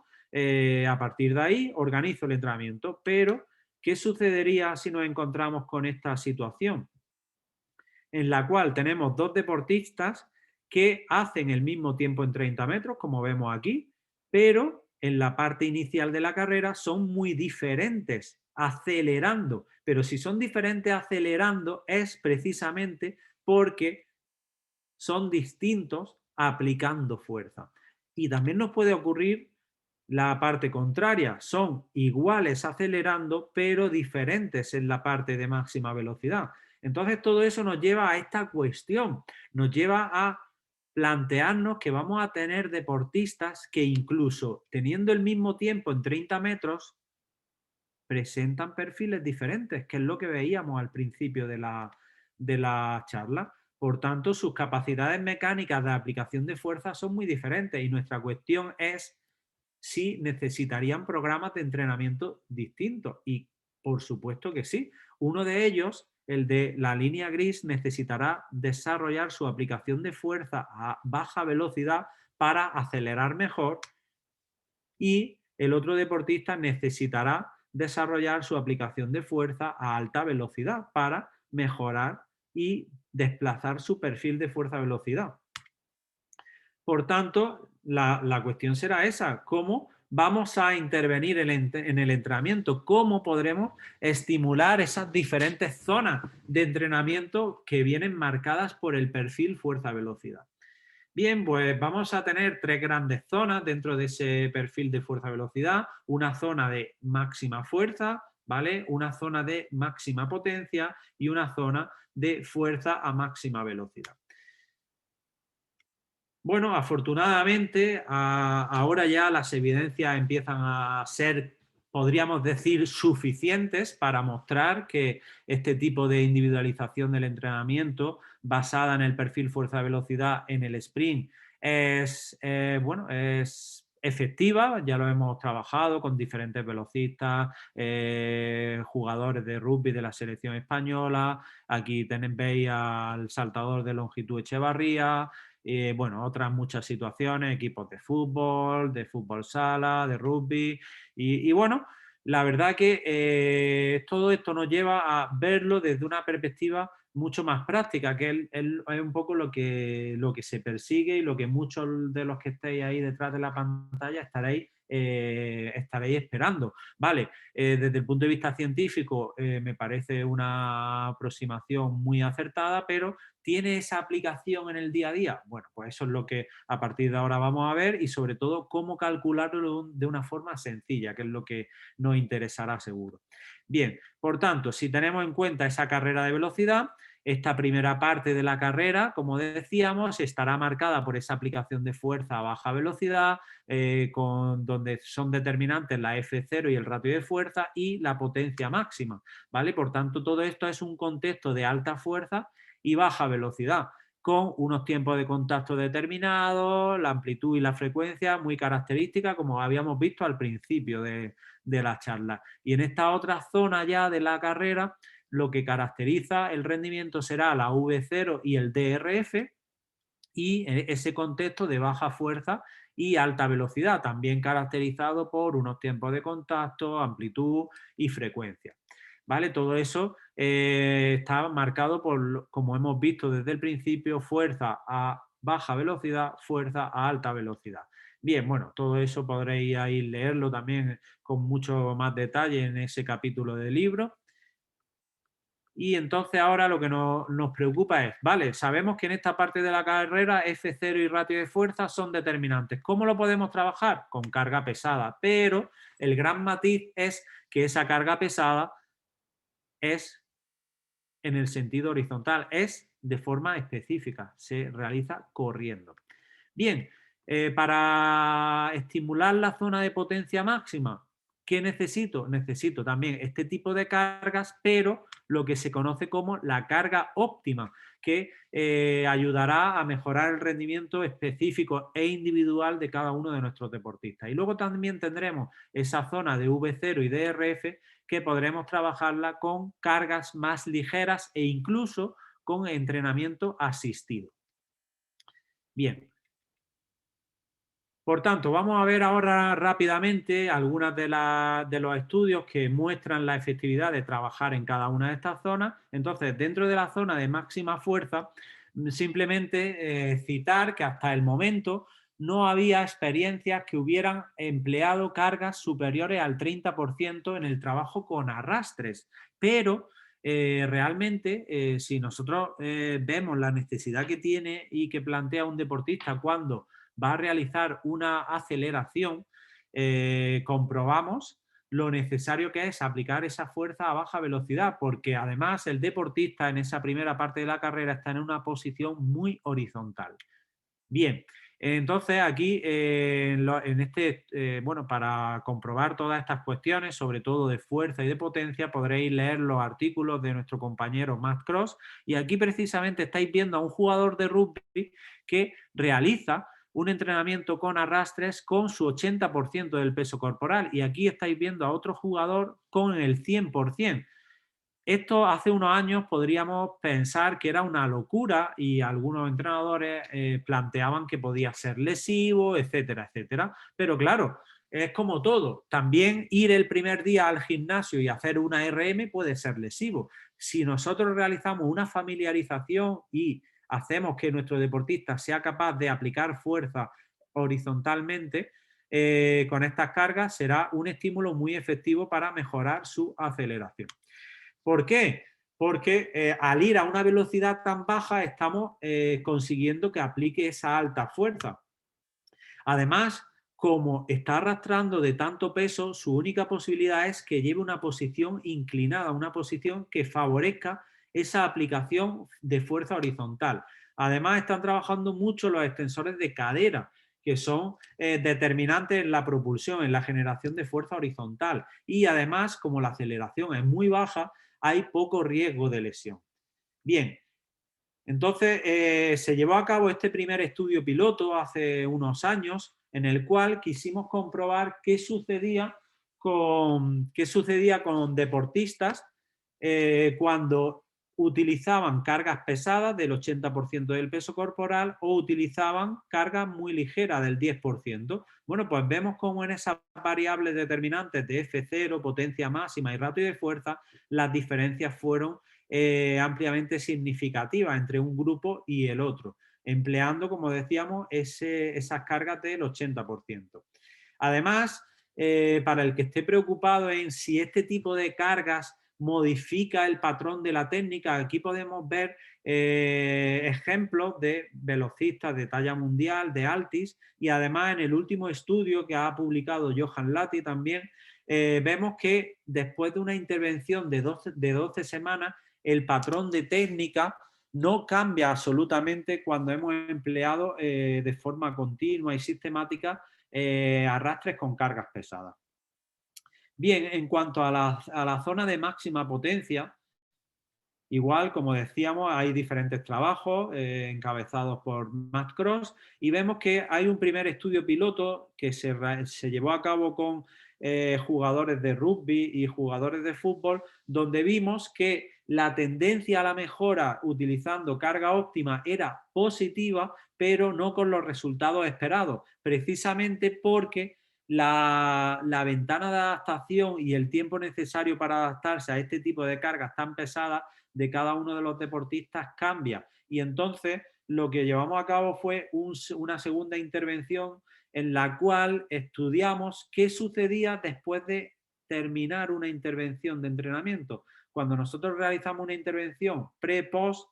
a partir de ahí, organizo el entrenamiento. Pero, ¿qué sucedería si nos encontramos con esta situación? En la cual tenemos dos deportistas que hacen el mismo tiempo en 30 metros, como vemos aquí, pero en la parte inicial de la carrera son muy diferentes acelerando. Pero si son diferentes acelerando es precisamente porque son distintos aplicando fuerza. Y también nos puede ocurrir la parte contraria, son iguales acelerando, pero diferentes en la parte de máxima velocidad. Entonces todo eso nos lleva a esta cuestión, nos lleva a plantearnos que vamos a tener deportistas que incluso teniendo el mismo tiempo en 30 metros, presentan perfiles diferentes, que es lo que veíamos al principio de la charla. Por tanto, sus capacidades mecánicas de aplicación de fuerza son muy diferentes y nuestra cuestión es si necesitarían programas de entrenamiento distintos. Y por supuesto que sí. Uno de ellos, el de la línea gris, necesitará desarrollar su aplicación de fuerza a baja velocidad para acelerar mejor y el otro deportista necesitará desarrollar su aplicación de fuerza a alta velocidad para mejorar y desplazar su perfil de fuerza-velocidad. Por tanto, la cuestión será esa: ¿cómo vamos a intervenir en el entrenamiento? ¿Cómo podremos estimular esas diferentes zonas de entrenamiento que vienen marcadas por el perfil fuerza-velocidad? Bien, pues vamos a tener tres grandes zonas dentro de ese perfil de fuerza-velocidad. Una zona de máxima fuerza, ¿vale? Una zona de máxima potencia y una zona de fuerza a máxima velocidad. Bueno, afortunadamente ahora ya las evidencias empiezan a ser, podríamos decir, suficientes para mostrar que este tipo de individualización del entrenamiento basada en el perfil fuerza-velocidad en el sprint bueno, es efectiva. Ya lo hemos trabajado con diferentes velocistas, jugadores de rugby de la selección española. Aquí veis al saltador de longitud Echevarría. Bueno, otras muchas situaciones, equipos de fútbol sala, de rugby y bueno, la verdad que todo esto nos lleva a verlo desde una perspectiva mucho más práctica, que es un poco lo que se persigue y lo que muchos de los que estéis ahí detrás de la pantalla estaréis esperando. Vale, desde el punto de vista científico me parece una aproximación muy acertada, pero ¿tiene esa aplicación en el día a día? Bueno, pues eso es lo que a partir de ahora vamos a ver y sobre todo cómo calcularlo de una forma sencilla, que es lo que nos interesará seguro. Bien, por tanto, si tenemos en cuenta esa carrera de velocidad, esta primera parte de la carrera, como decíamos, estará marcada por esa aplicación de fuerza a baja velocidad, donde son determinantes la F0 y el ratio de fuerza y la potencia máxima, ¿vale? Por tanto, todo esto es un contexto de alta fuerza y baja velocidad, con unos tiempos de contacto determinados, la amplitud y la frecuencia muy características, como habíamos visto al principio de la charla. Y en esta otra zona ya de la carrera, lo que caracteriza el rendimiento será la V0 y el DRF, y ese contexto de baja fuerza y alta velocidad, también caracterizado por unos tiempos de contacto, amplitud y frecuencia. ¿Vale? Todo eso está marcado por, como hemos visto desde el principio, fuerza a baja velocidad, fuerza a alta velocidad. Bien, bueno, todo eso podréis ahí leerlo también con mucho más detalle en ese capítulo del libro. Y entonces ahora lo que nos preocupa es, vale, sabemos que en esta parte de la carrera F0 y ratio de fuerza son determinantes. ¿Cómo lo podemos trabajar? Con carga pesada, pero el gran matiz es que esa carga pesada es en el sentido horizontal, es de forma específica, se realiza corriendo. Bien, para estimular la zona de potencia máxima, ¿qué necesito? Necesito también este tipo de cargas, pero lo que se conoce como la carga óptima, que ayudará a mejorar el rendimiento específico e individual de cada uno de nuestros deportistas. Y luego también tendremos esa zona de V0 y DRF que podremos trabajarla con cargas más ligeras e incluso con entrenamiento asistido. Bien. Por tanto, vamos a ver ahora rápidamente algunos de los estudios que muestran la efectividad de trabajar en cada una de estas zonas. Entonces, dentro de la zona de máxima fuerza, simplemente citar que hasta el momento no había experiencias que hubieran empleado cargas superiores al 30% en el trabajo con arrastres, pero realmente si nosotros vemos la necesidad que tiene y que plantea un deportista cuando va a realizar una aceleración, comprobamos lo necesario que es aplicar esa fuerza a baja velocidad, porque además el deportista en esa primera parte de la carrera está en una posición muy horizontal. Bien, entonces aquí bueno, para comprobar todas estas cuestiones, sobre todo de fuerza y de potencia, podréis leer los artículos de nuestro compañero Matt Cross, y aquí precisamente estáis viendo a un jugador de rugby que realiza un entrenamiento con arrastres con su 80% del peso corporal, y aquí estáis viendo a otro jugador con el 100%. Esto hace unos años podríamos pensar que era una locura y algunos entrenadores planteaban que podía ser lesivo, etcétera, etcétera. Pero claro, es como todo. También ir el primer día al gimnasio y hacer una RM puede ser lesivo. Si nosotros realizamos una familiarización y hacemos que nuestro deportista sea capaz de aplicar fuerza horizontalmente, con estas cargas será un estímulo muy efectivo para mejorar su aceleración. ¿Por qué? Porque al ir a una velocidad tan baja estamos consiguiendo que aplique esa alta fuerza. Además, como está arrastrando de tanto peso, su única posibilidad es que lleve una posición inclinada, una posición que favorezca esa aplicación de fuerza horizontal. Además, están trabajando mucho los extensores de cadera, que son determinantes en la propulsión, en la generación de fuerza horizontal. Y además, como la aceleración es muy baja, hay poco riesgo de lesión. Bien, entonces se llevó a cabo este primer estudio piloto hace unos años, en el cual quisimos comprobar qué sucedía con deportistas cuando utilizaban cargas pesadas del 80% del peso corporal o utilizaban cargas muy ligeras del 10%. Bueno, pues vemos cómo en esas variables determinantes de F0, potencia máxima y ratio de fuerza, las diferencias fueron ampliamente significativas entre un grupo y el otro, empleando, como decíamos, esas cargas del 80%. Además, para el que esté preocupado en si este tipo de cargas modifica el patrón de la técnica, aquí podemos ver ejemplos de velocistas de talla mundial, de Altis, y además en el último estudio que ha publicado Johan Latti también, vemos que después de una intervención de 12 semanas, el patrón de técnica no cambia absolutamente cuando hemos empleado de forma continua y sistemática arrastres con cargas pesadas. Bien, en cuanto a la zona de máxima potencia, igual, como decíamos, hay diferentes trabajos encabezados por Matt Cross y vemos que hay un primer estudio piloto que se llevó a cabo con jugadores de rugby y jugadores de fútbol, donde vimos que la tendencia a la mejora utilizando carga óptima era positiva, pero no con los resultados esperados, precisamente porque la ventana de adaptación y el tiempo necesario para adaptarse a este tipo de cargas tan pesadas de cada uno de los deportistas cambia. Y entonces lo que llevamos a cabo fue una segunda intervención en la cual estudiamos qué sucedía después de terminar una intervención de entrenamiento. Cuando nosotros realizamos una intervención pre-post,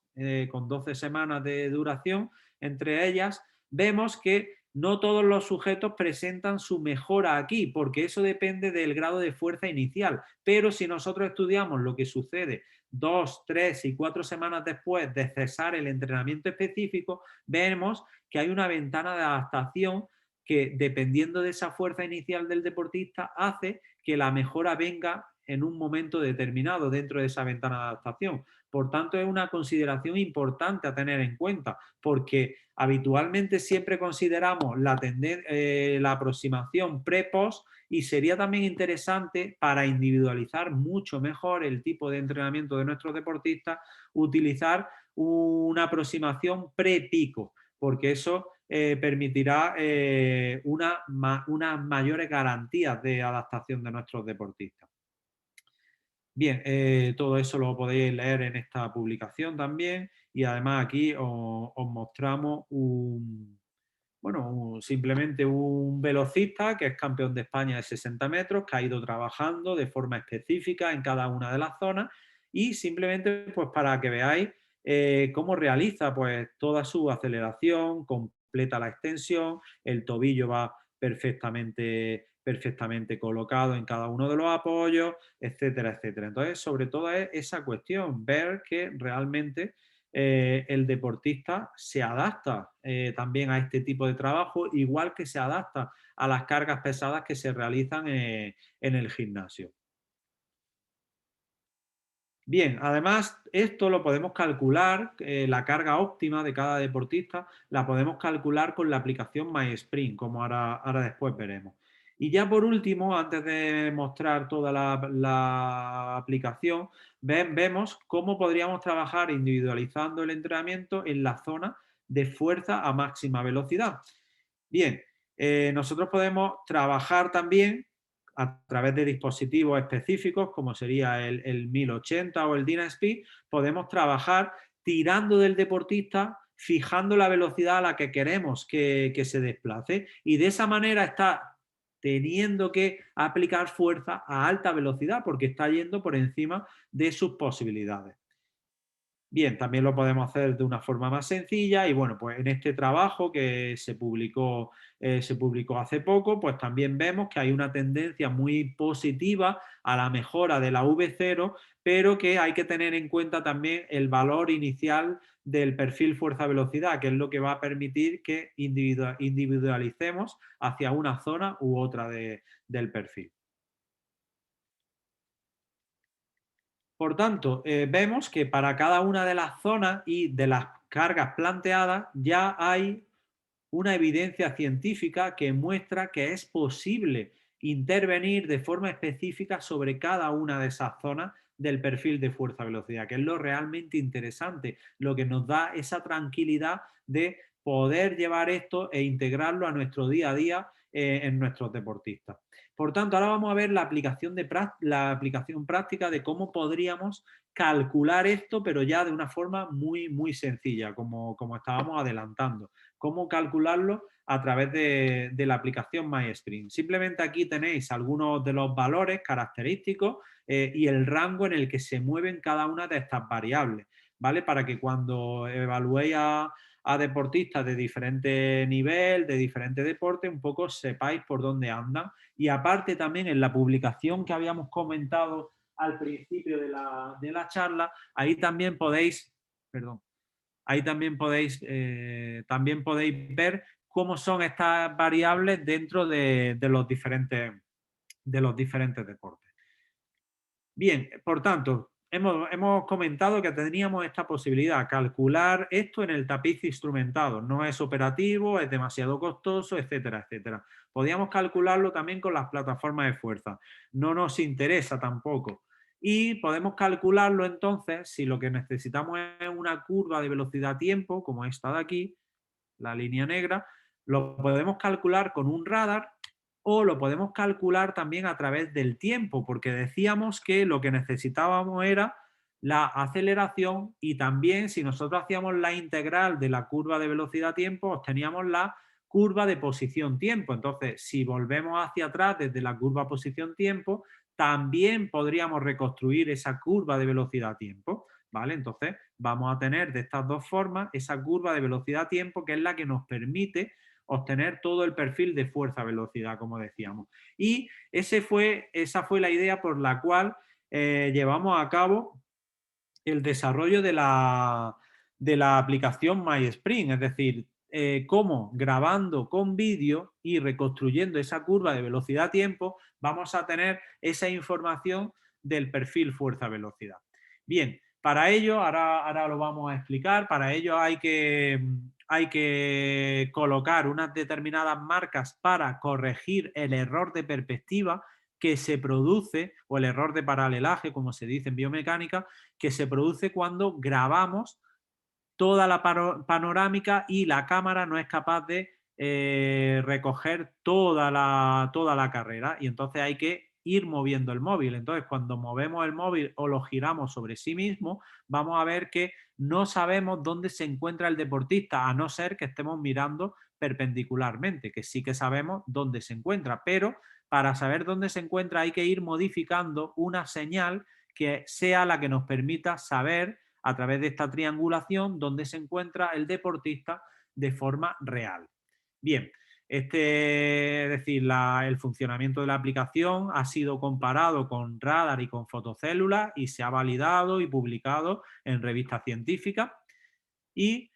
con 12 semanas de duración, entre ellas, vemos que no todos los sujetos presentan su mejora aquí, porque eso depende del grado de fuerza inicial. Pero si nosotros estudiamos lo que sucede 2, 3 y 4 semanas después de cesar el entrenamiento específico, vemos que hay una ventana de adaptación que, dependiendo de esa fuerza inicial del deportista, hace que la mejora venga en un momento determinado dentro de esa ventana de adaptación. Por tanto, es una consideración importante a tener en cuenta, porque habitualmente siempre consideramos la aproximación pre-post, y sería también interesante, para individualizar mucho mejor el tipo de entrenamiento de nuestros deportistas, utilizar una aproximación pre-pico, porque eso permitirá unas mayores garantías de adaptación de nuestros deportistas. Bien, todo eso lo podéis leer en esta publicación también, y además aquí os mostramos simplemente un velocista que es campeón de España de 60 metros, que ha ido trabajando de forma específica en cada una de las zonas, y simplemente pues para que veáis cómo realiza pues toda su aceleración, completa la extensión, el tobillo va perfectamente colocado en cada uno de los apoyos, etcétera, etcétera. Entonces, sobre todo es esa cuestión, ver que realmente el deportista se adapta también a este tipo de trabajo, igual que se adapta a las cargas pesadas que se realizan en el gimnasio. Bien, además esto lo podemos calcular, la carga óptima de cada deportista la podemos calcular con la aplicación MySprint, como ahora después veremos. Y ya por último, antes de mostrar toda la aplicación, vemos cómo podríamos trabajar individualizando el entrenamiento en la zona de fuerza a máxima velocidad. Bien, nosotros podemos trabajar también a través de dispositivos específicos, como sería el 1080 o el Dynaspeed, podemos trabajar tirando del deportista, fijando la velocidad a la que queremos que se desplace, y de esa manera está teniendo que aplicar fuerza a alta velocidad porque está yendo por encima de sus posibilidades. Bien, también lo podemos hacer de una forma más sencilla, y bueno, pues en este trabajo que se publicó hace poco, pues también vemos que hay una tendencia muy positiva a la mejora de la V0, pero que hay que tener en cuenta también el valor inicial del perfil fuerza-velocidad, que es lo que va a permitir que individualicemos hacia una zona u otra del perfil. Por tanto, vemos que para cada una de las zonas y de las cargas planteadas ya hay una evidencia científica que muestra que es posible intervenir de forma específica sobre cada una de esas zonas del perfil de fuerza-velocidad, que es lo realmente interesante, lo que nos da esa tranquilidad de poder llevar esto e integrarlo a nuestro día a día en nuestros deportistas. Por tanto, ahora vamos a ver la aplicación práctica de cómo podríamos calcular esto, pero ya de una forma muy, muy sencilla, como estábamos adelantando. Cómo calcularlo a través de la aplicación MySprint. Simplemente aquí tenéis algunos de los valores característicos y el rango en el que se mueven cada una de estas variables, ¿vale? Para que cuando evaluéis a deportistas de diferente nivel, de diferente deporte, un poco sepáis por dónde andan. Y aparte también en la publicación que habíamos comentado al principio de la charla, ahí también podéis, también podéis ver cómo son estas variables dentro de los diferentes deportes. Bien, por tanto, hemos comentado que teníamos esta posibilidad, calcular esto en el tapiz instrumentado. No es operativo, es demasiado costoso, etcétera, etcétera. Podíamos calcularlo también con las plataformas de fuerza. No nos interesa tampoco. Y podemos calcularlo entonces si lo que necesitamos es una curva de velocidad-tiempo, como esta de aquí, la línea negra, lo podemos calcular con un radar o lo podemos calcular también a través del tiempo, porque decíamos que lo que necesitábamos era la aceleración y también si nosotros hacíamos la integral de la curva de velocidad-tiempo, obteníamos la curva de posición-tiempo. Entonces, si volvemos hacia atrás desde la curva posición-tiempo, también podríamos reconstruir esa curva de velocidad-tiempo, ¿vale? Entonces, vamos a tener de estas dos formas esa curva de velocidad-tiempo que es la que nos permite obtener todo el perfil de fuerza-velocidad, como decíamos. Y esa fue la idea por la cual llevamos a cabo el desarrollo de la aplicación MySprint, es decir, cómo grabando con vídeo y reconstruyendo esa curva de velocidad-tiempo vamos a tener esa información del perfil fuerza-velocidad. Bien, para ello, ahora lo vamos a explicar, para ello hay que colocar unas determinadas marcas para corregir el error de perspectiva que se produce, o el error de paralelaje, como se dice en biomecánica, que se produce cuando grabamos toda la panorámica y la cámara no es capaz de recoger toda la carrera y entonces hay que ir moviendo el móvil. Entonces, cuando movemos el móvil o lo giramos sobre sí mismo, vamos a ver que no sabemos dónde se encuentra el deportista, a no ser que estemos mirando perpendicularmente, que sí que sabemos dónde se encuentra, pero para saber dónde se encuentra hay que ir modificando una señal que sea la que nos permita saber a través de esta triangulación dónde se encuentra el deportista de forma real. Bien, es decir, el funcionamiento de la aplicación ha sido comparado con radar y con fotocélulas y se ha validado y publicado en revistas científicas. Y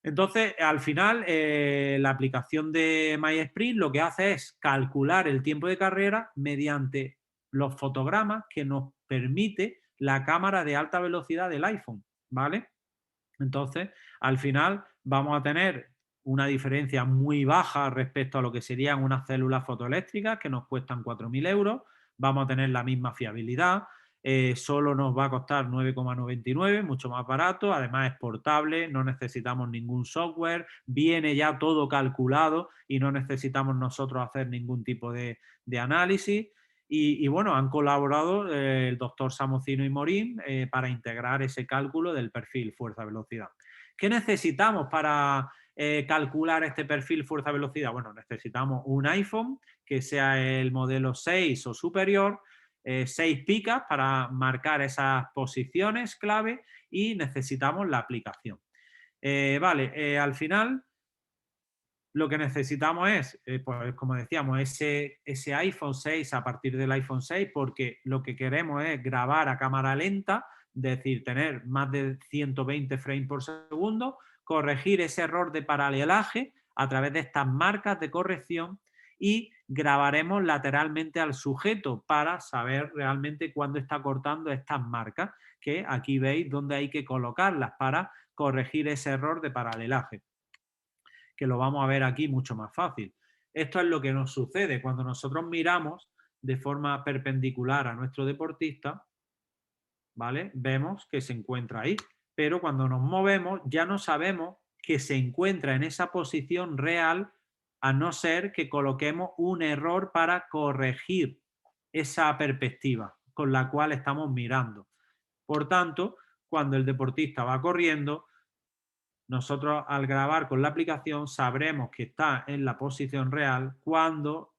entonces, al final, la aplicación de MySprint lo que hace es calcular el tiempo de carrera mediante los fotogramas que nos permite la cámara de alta velocidad del iPhone, ¿vale? Entonces, al final vamos a tener una diferencia muy baja respecto a lo que serían unas células fotoeléctricas que nos cuestan 4.000 euros. Vamos a tener la misma fiabilidad. Solo nos va a costar 9,99, mucho más barato. Además es portable, no necesitamos ningún software. Viene ya todo calculado y no necesitamos nosotros hacer ningún tipo de análisis. Y bueno, han colaborado el doctor Samocino y Morín para integrar ese cálculo del perfil fuerza-velocidad. ¿Qué necesitamos para calcular este perfil fuerza-velocidad? Bueno, necesitamos un iPhone que sea el modelo 6 o superior, 6 picas para marcar esas posiciones clave y necesitamos la aplicación. Al final lo que necesitamos es, pues como decíamos, ese iPhone 6 a partir del iPhone 6, porque lo que queremos es grabar a cámara lenta, decir, tener más de 120 frames por segundo, corregir ese error de paralelaje a través de estas marcas de corrección y grabaremos lateralmente al sujeto para saber realmente cuándo está cortando estas marcas, que aquí veis dónde hay que colocarlas para corregir ese error de paralelaje, que lo vamos a ver aquí mucho más fácil. Esto es lo que nos sucede cuando nosotros miramos de forma perpendicular a nuestro deportista, ¿vale? Vemos que se encuentra ahí, pero cuando nos movemos ya no sabemos que se encuentra en esa posición real, a no ser que coloquemos un error para corregir esa perspectiva con la cual estamos mirando. Por tanto, cuando el deportista va corriendo, nosotros al grabar con la aplicación sabremos que está en la posición real cuando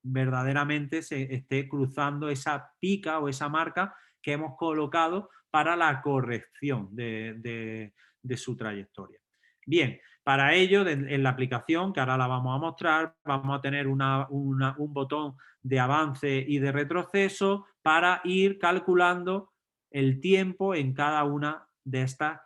verdaderamente se esté cruzando esa pica o esa marca que hemos colocado para la corrección de su trayectoria. Bien, para ello en la aplicación, que ahora la vamos a mostrar, vamos a tener un botón de avance y de retroceso para ir calculando el tiempo en cada una de estas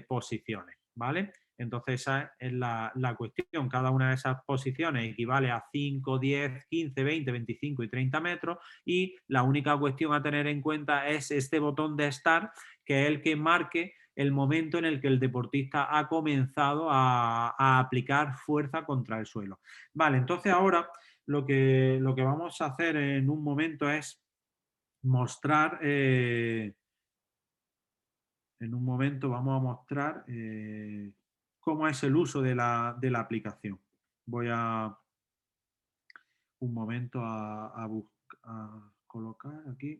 posiciones, ¿vale? Entonces esa es la cuestión. Cada una de esas posiciones equivale a 5, 10, 15, 20, 25 y 30 metros y la única cuestión a tener en cuenta es este botón de Start, que es el que marque el momento en el que el deportista ha comenzado a aplicar fuerza contra el suelo. Vale, entonces ahora lo que vamos a hacer en un momento es mostrar... en un momento vamos a mostrar cómo es el uso de la aplicación. Voy a un momento a colocar aquí.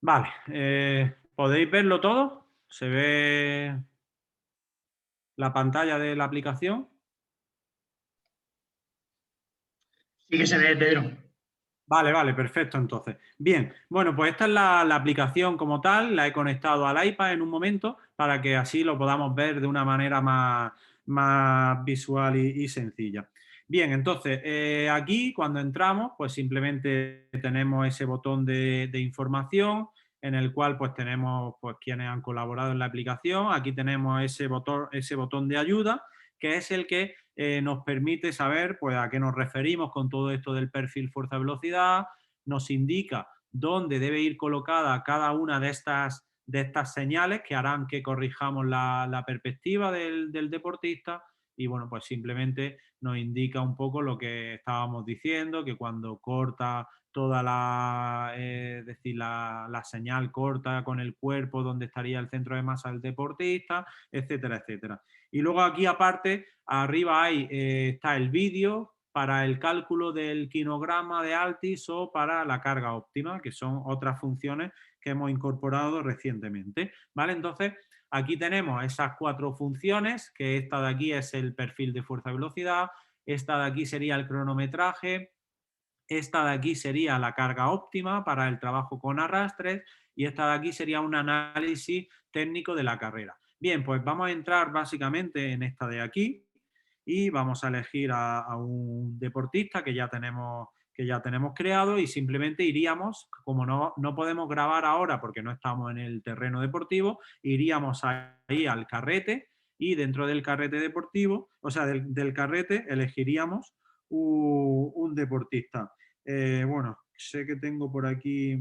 Vale, ¿podéis verlo todo? ¿Se ve la pantalla de la aplicación? Sí que se ve, Pedro. Vale, perfecto entonces. Bien, bueno, pues esta es la aplicación como tal, la he conectado al iPad en un momento para que así lo podamos ver de una manera más visual y sencilla. Bien, entonces aquí cuando entramos pues simplemente tenemos ese botón de información en el cual pues tenemos pues quienes han colaborado en la aplicación, aquí tenemos ese botón de ayuda que es el que nos permite saber pues, a qué nos referimos con todo esto del perfil fuerza-velocidad, nos indica dónde debe ir colocada cada una de estas señales que harán que corrijamos la perspectiva del deportista y bueno, pues simplemente nos indica un poco lo que estábamos diciendo, que cuando corta toda la señal corta con el cuerpo donde estaría el centro de masa del deportista, etcétera, etcétera. Y luego aquí aparte, arriba está el vídeo para el cálculo del kilograma de Altis o para la carga óptima, que son otras funciones que hemos incorporado recientemente. ¿Vale? Entonces, aquí tenemos esas 4 funciones, que esta de aquí es el perfil de fuerza-velocidad, esta de aquí sería el cronometraje, esta de aquí sería la carga óptima para el trabajo con arrastres y esta de aquí sería un análisis técnico de la carrera. Bien, pues vamos a entrar básicamente en esta de aquí y vamos a elegir a un deportista que ya tenemos creado y simplemente iríamos, como no podemos grabar ahora porque no estamos en el terreno deportivo, iríamos ahí al carrete y dentro del carrete deportivo, o sea, del carrete elegiríamos un deportista. Bueno, sé que tengo por aquí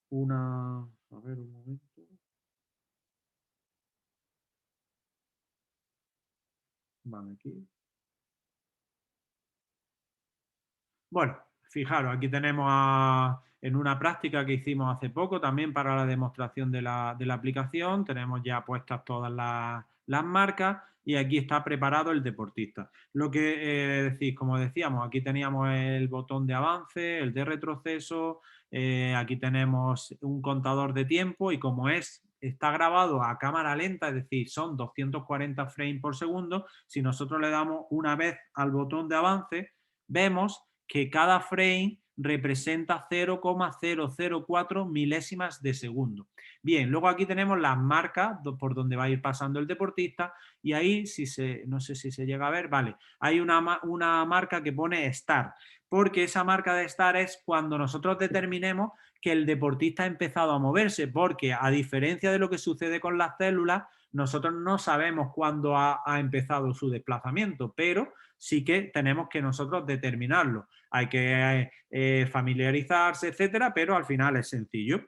una... A ver, un momento. Vale, aquí. Bueno, fijaros, aquí tenemos en una práctica que hicimos hace poco también para la demostración de la aplicación, tenemos ya puestas todas las marcas y aquí está preparado el deportista. Lo que decís, como decíamos, aquí teníamos el botón de avance, el de retroceso, aquí tenemos un contador de tiempo y como está grabado a cámara lenta, es decir, son 240 frames por segundo, si nosotros le damos una vez al botón de avance, vemos que cada frame representa 0,004 milésimas de segundo. Bien, luego aquí tenemos las marcas por donde va a ir pasando el deportista y ahí, no sé si se llega a ver, vale, hay una marca que pone Start, porque esa marca de Start es cuando nosotros determinemos que el deportista ha empezado a moverse, porque a diferencia de lo que sucede con las células, nosotros no sabemos cuándo ha empezado su desplazamiento, pero sí que tenemos que nosotros determinarlo. Hay que familiarizarse, etcétera, pero al final es sencillo.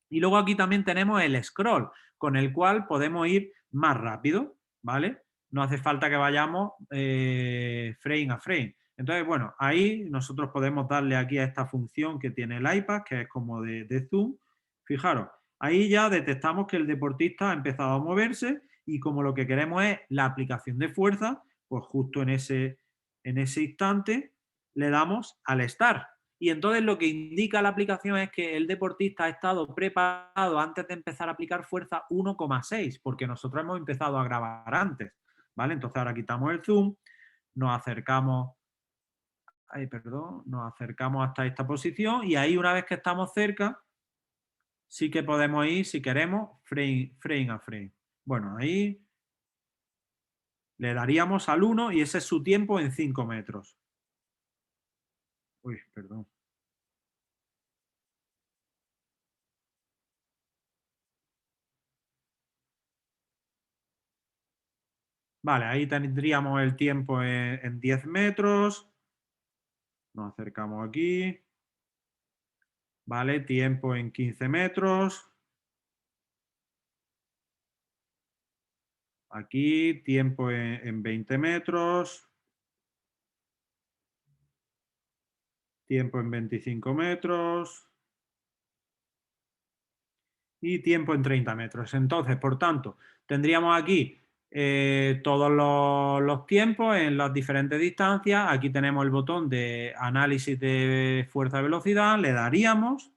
Y luego aquí también tenemos el scroll, con el cual podemos ir más rápido, ¿vale? No hace falta que vayamos frame a frame. Entonces, bueno, ahí nosotros podemos darle aquí a esta función que tiene el iPad, que es como de zoom. Fijaros, ahí ya detectamos que el deportista ha empezado a moverse y como lo que queremos es la aplicación de fuerza, pues justo en ese instante le damos al start. Y entonces lo que indica la aplicación es que el deportista ha estado preparado antes de empezar a aplicar fuerza 1,6, porque nosotros hemos empezado a grabar antes, ¿vale? Entonces ahora quitamos el zoom, nos acercamos, nos acercamos hasta esta posición y ahí una vez que estamos cerca, sí que podemos ir, si queremos, frame a frame. Bueno, ahí le daríamos al 1 y ese es su tiempo en 5 metros. Uy, perdón. Vale, ahí tendríamos el tiempo en 10 metros. Nos acercamos aquí. Vale, tiempo en 15 metros. Aquí, tiempo en 20 metros. Tiempo en 25 metros. Y tiempo en 30 metros. Entonces, por tanto, tendríamos aquí todos los tiempos en las diferentes distancias. Aquí tenemos el botón de análisis de fuerza-velocidad, le daríamos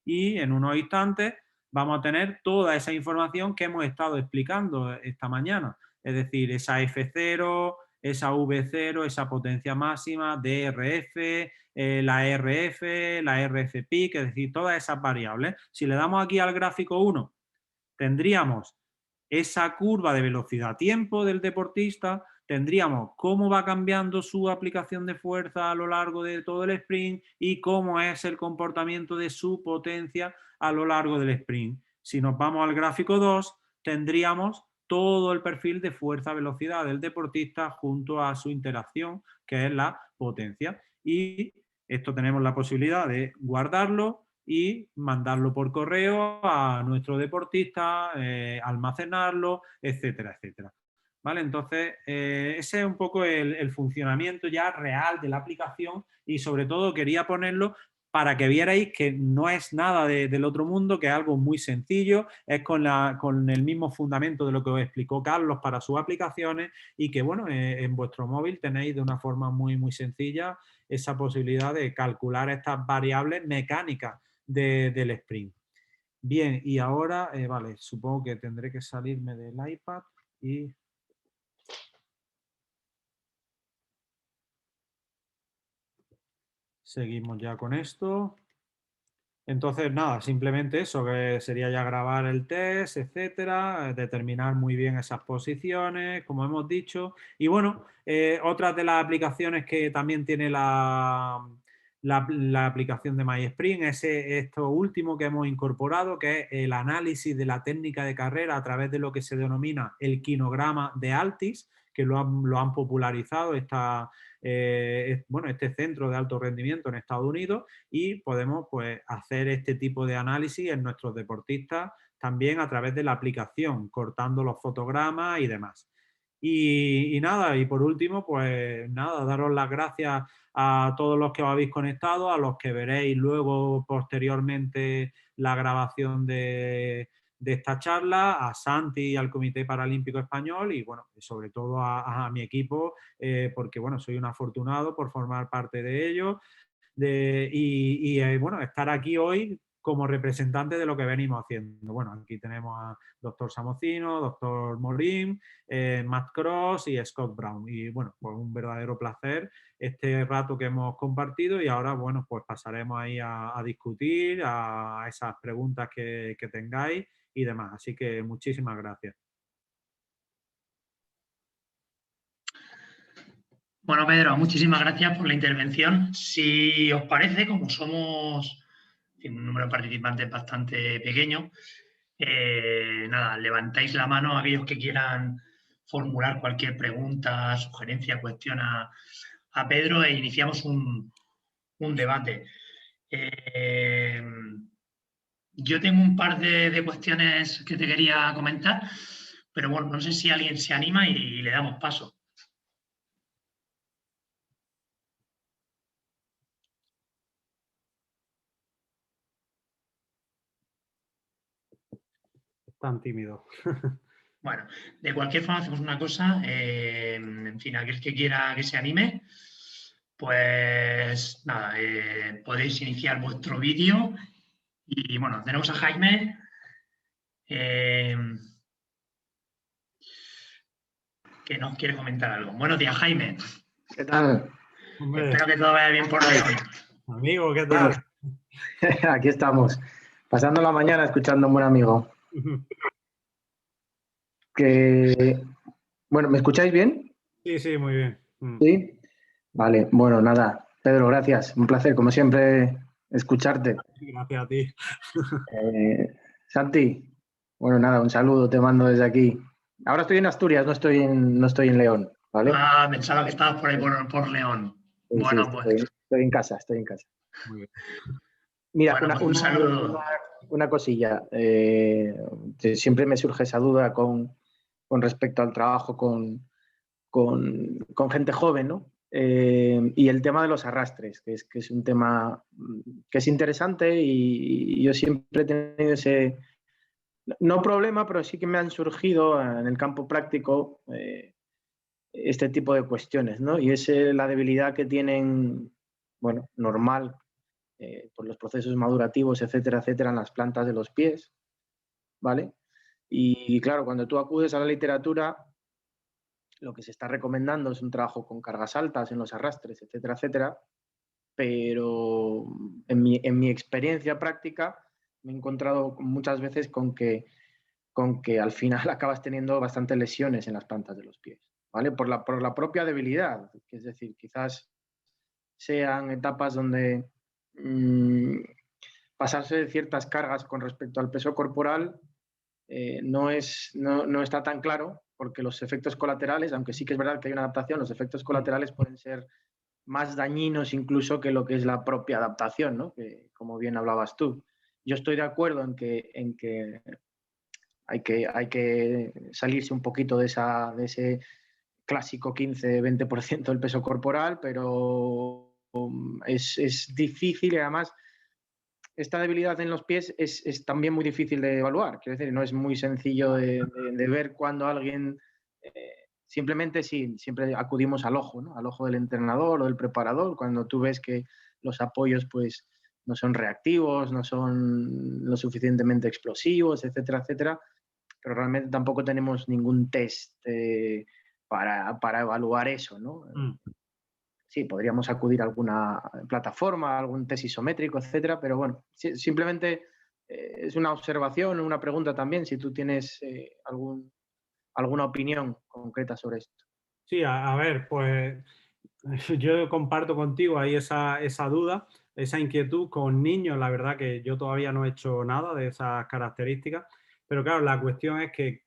y en unos instantes vamos a tener toda esa información que hemos estado explicando esta mañana. Es decir, esa F0, esa V0, esa potencia máxima, DRF, la RF, la RF peak, es decir, todas esas variables. Si le damos aquí al gráfico 1, tendríamos esa curva de velocidad-tiempo del deportista, tendríamos cómo va cambiando su aplicación de fuerza a lo largo de todo el sprint y cómo es el comportamiento de su potencia a lo largo del sprint. Si nos vamos al gráfico 2, tendríamos todo el perfil de fuerza-velocidad del deportista junto a su interacción, que es la potencia. Y esto tenemos la posibilidad de guardarlo y mandarlo por correo a nuestro deportista, almacenarlo, etcétera, etcétera. ¿Vale? Entonces, ese es un poco el funcionamiento ya real de la aplicación y sobre todo quería ponerlo para que vierais que no es nada del otro mundo, que es algo muy sencillo, es con el mismo fundamento de lo que os explicó Carlos para sus aplicaciones y que, bueno, en vuestro móvil tenéis de una forma muy, muy sencilla esa posibilidad de calcular estas variables mecánicas del sprint. Bien, y ahora, vale, supongo que tendré que salirme del iPad y... Seguimos ya con esto. Entonces, nada, simplemente eso, que sería ya grabar el test, etcétera, determinar muy bien esas posiciones, como hemos dicho. Y bueno, otras de las aplicaciones que también tiene la aplicación de MySprint es esto último que hemos incorporado, que es el análisis de la técnica de carrera a través de lo que se denomina el quinograma de Altis, que lo han popularizado este centro de alto rendimiento en Estados Unidos y podemos pues, hacer este tipo de análisis en nuestros deportistas también a través de la aplicación, cortando los fotogramas y demás. Y nada, y por último, pues nada, daros las gracias a todos los que os habéis conectado, a los que veréis luego posteriormente la grabación de esta charla, a Santi y al Comité Paralímpico Español y, bueno, sobre todo a mi equipo, porque, bueno, soy un afortunado por formar parte de ello bueno, estar aquí hoy como representante de lo que venimos haciendo. Bueno, aquí tenemos a doctor Samocino, doctor Morín, Matt Cross y Scott Brown. Y bueno, pues un verdadero placer este rato que hemos compartido y ahora, bueno, pues pasaremos ahí a discutir, a esas preguntas que tengáis y demás. Así que muchísimas gracias. Bueno, Pedro, muchísimas gracias por la intervención. Si os parece, como somos un número de participantes bastante pequeño, nada, levantáis la mano a aquellos que quieran formular cualquier pregunta, sugerencia, cuestión a Pedro e iniciamos un debate. Yo tengo un par de cuestiones que te quería comentar, pero bueno, no sé si alguien se anima y le damos paso. Tan tímido. Bueno, de cualquier forma hacemos una cosa, en fin, aquel que quiera que se anime, pues nada, podéis iniciar vuestro vídeo y bueno, tenemos a Jaime, que nos quiere comentar algo. Buenos días, Jaime. ¿Qué tal? Hombre, Espero que todo vaya bien por León. amigo, ¿qué tal? Aquí estamos, pasando la mañana escuchando a un buen amigo. Bueno, ¿me escucháis bien? Sí, sí, muy bien. Sí. Vale, bueno, nada. Pedro, gracias. Un placer, como siempre, escucharte. Gracias a ti. Santi, bueno, nada, un saludo te mando desde aquí. Ahora estoy en Asturias, no estoy en León, ¿vale? Ah, pensaba que estabas por ahí por León. Sí, Bueno, sí, pues. estoy en casa, estoy en casa. Muy bien. Mira, Bueno, pues un saludo. una cosilla. Siempre me surge esa duda con respecto al trabajo con gente joven, ¿no? Y el tema de los arrastres, que es un tema que es interesante y yo siempre he tenido ese, no problema, pero sí que me han surgido en el campo práctico este tipo de cuestiones, ¿no? Y es la debilidad que tienen, bueno, normal, por los procesos madurativos, etcétera, etcétera, en las plantas de los pies, ¿vale? Y claro, cuando tú acudes a la literatura, lo que se está recomendando es un trabajo con cargas altas en los arrastres, etcétera, etcétera, pero en mi experiencia práctica me he encontrado muchas veces con que al final acabas teniendo bastantes lesiones en las plantas de los pies, ¿vale? Por la propia debilidad, es decir, quizás sean etapas donde pasarse de ciertas cargas con respecto al peso corporal no está tan claro, porque los efectos colaterales, aunque sí que es verdad que hay una adaptación, los efectos colaterales pueden ser más dañinos incluso que lo que es la propia adaptación, ¿no? Que, como bien hablabas tú. Yo estoy de acuerdo en que hay que salirse un poquito de ese clásico 15-20% del peso corporal, pero es difícil y además esta debilidad en los pies es también muy difícil de evaluar. Quiero decir, no es muy sencillo de ver cuando alguien... simplemente sí, siempre acudimos al ojo, ¿no? Al ojo del entrenador o del preparador, cuando tú ves que los apoyos pues, no son reactivos, no son lo suficientemente explosivos, etcétera, etcétera, pero realmente tampoco tenemos ningún test para evaluar eso, ¿no? Sí, podríamos acudir a alguna plataforma, algún test isométrico, etcétera, pero bueno, simplemente es una observación, una pregunta también, si tú tienes alguna opinión concreta sobre esto. Sí, a ver, pues yo comparto contigo ahí esa duda, esa inquietud con niños. La verdad que yo todavía no he hecho nada de esas características, pero claro, la cuestión es que,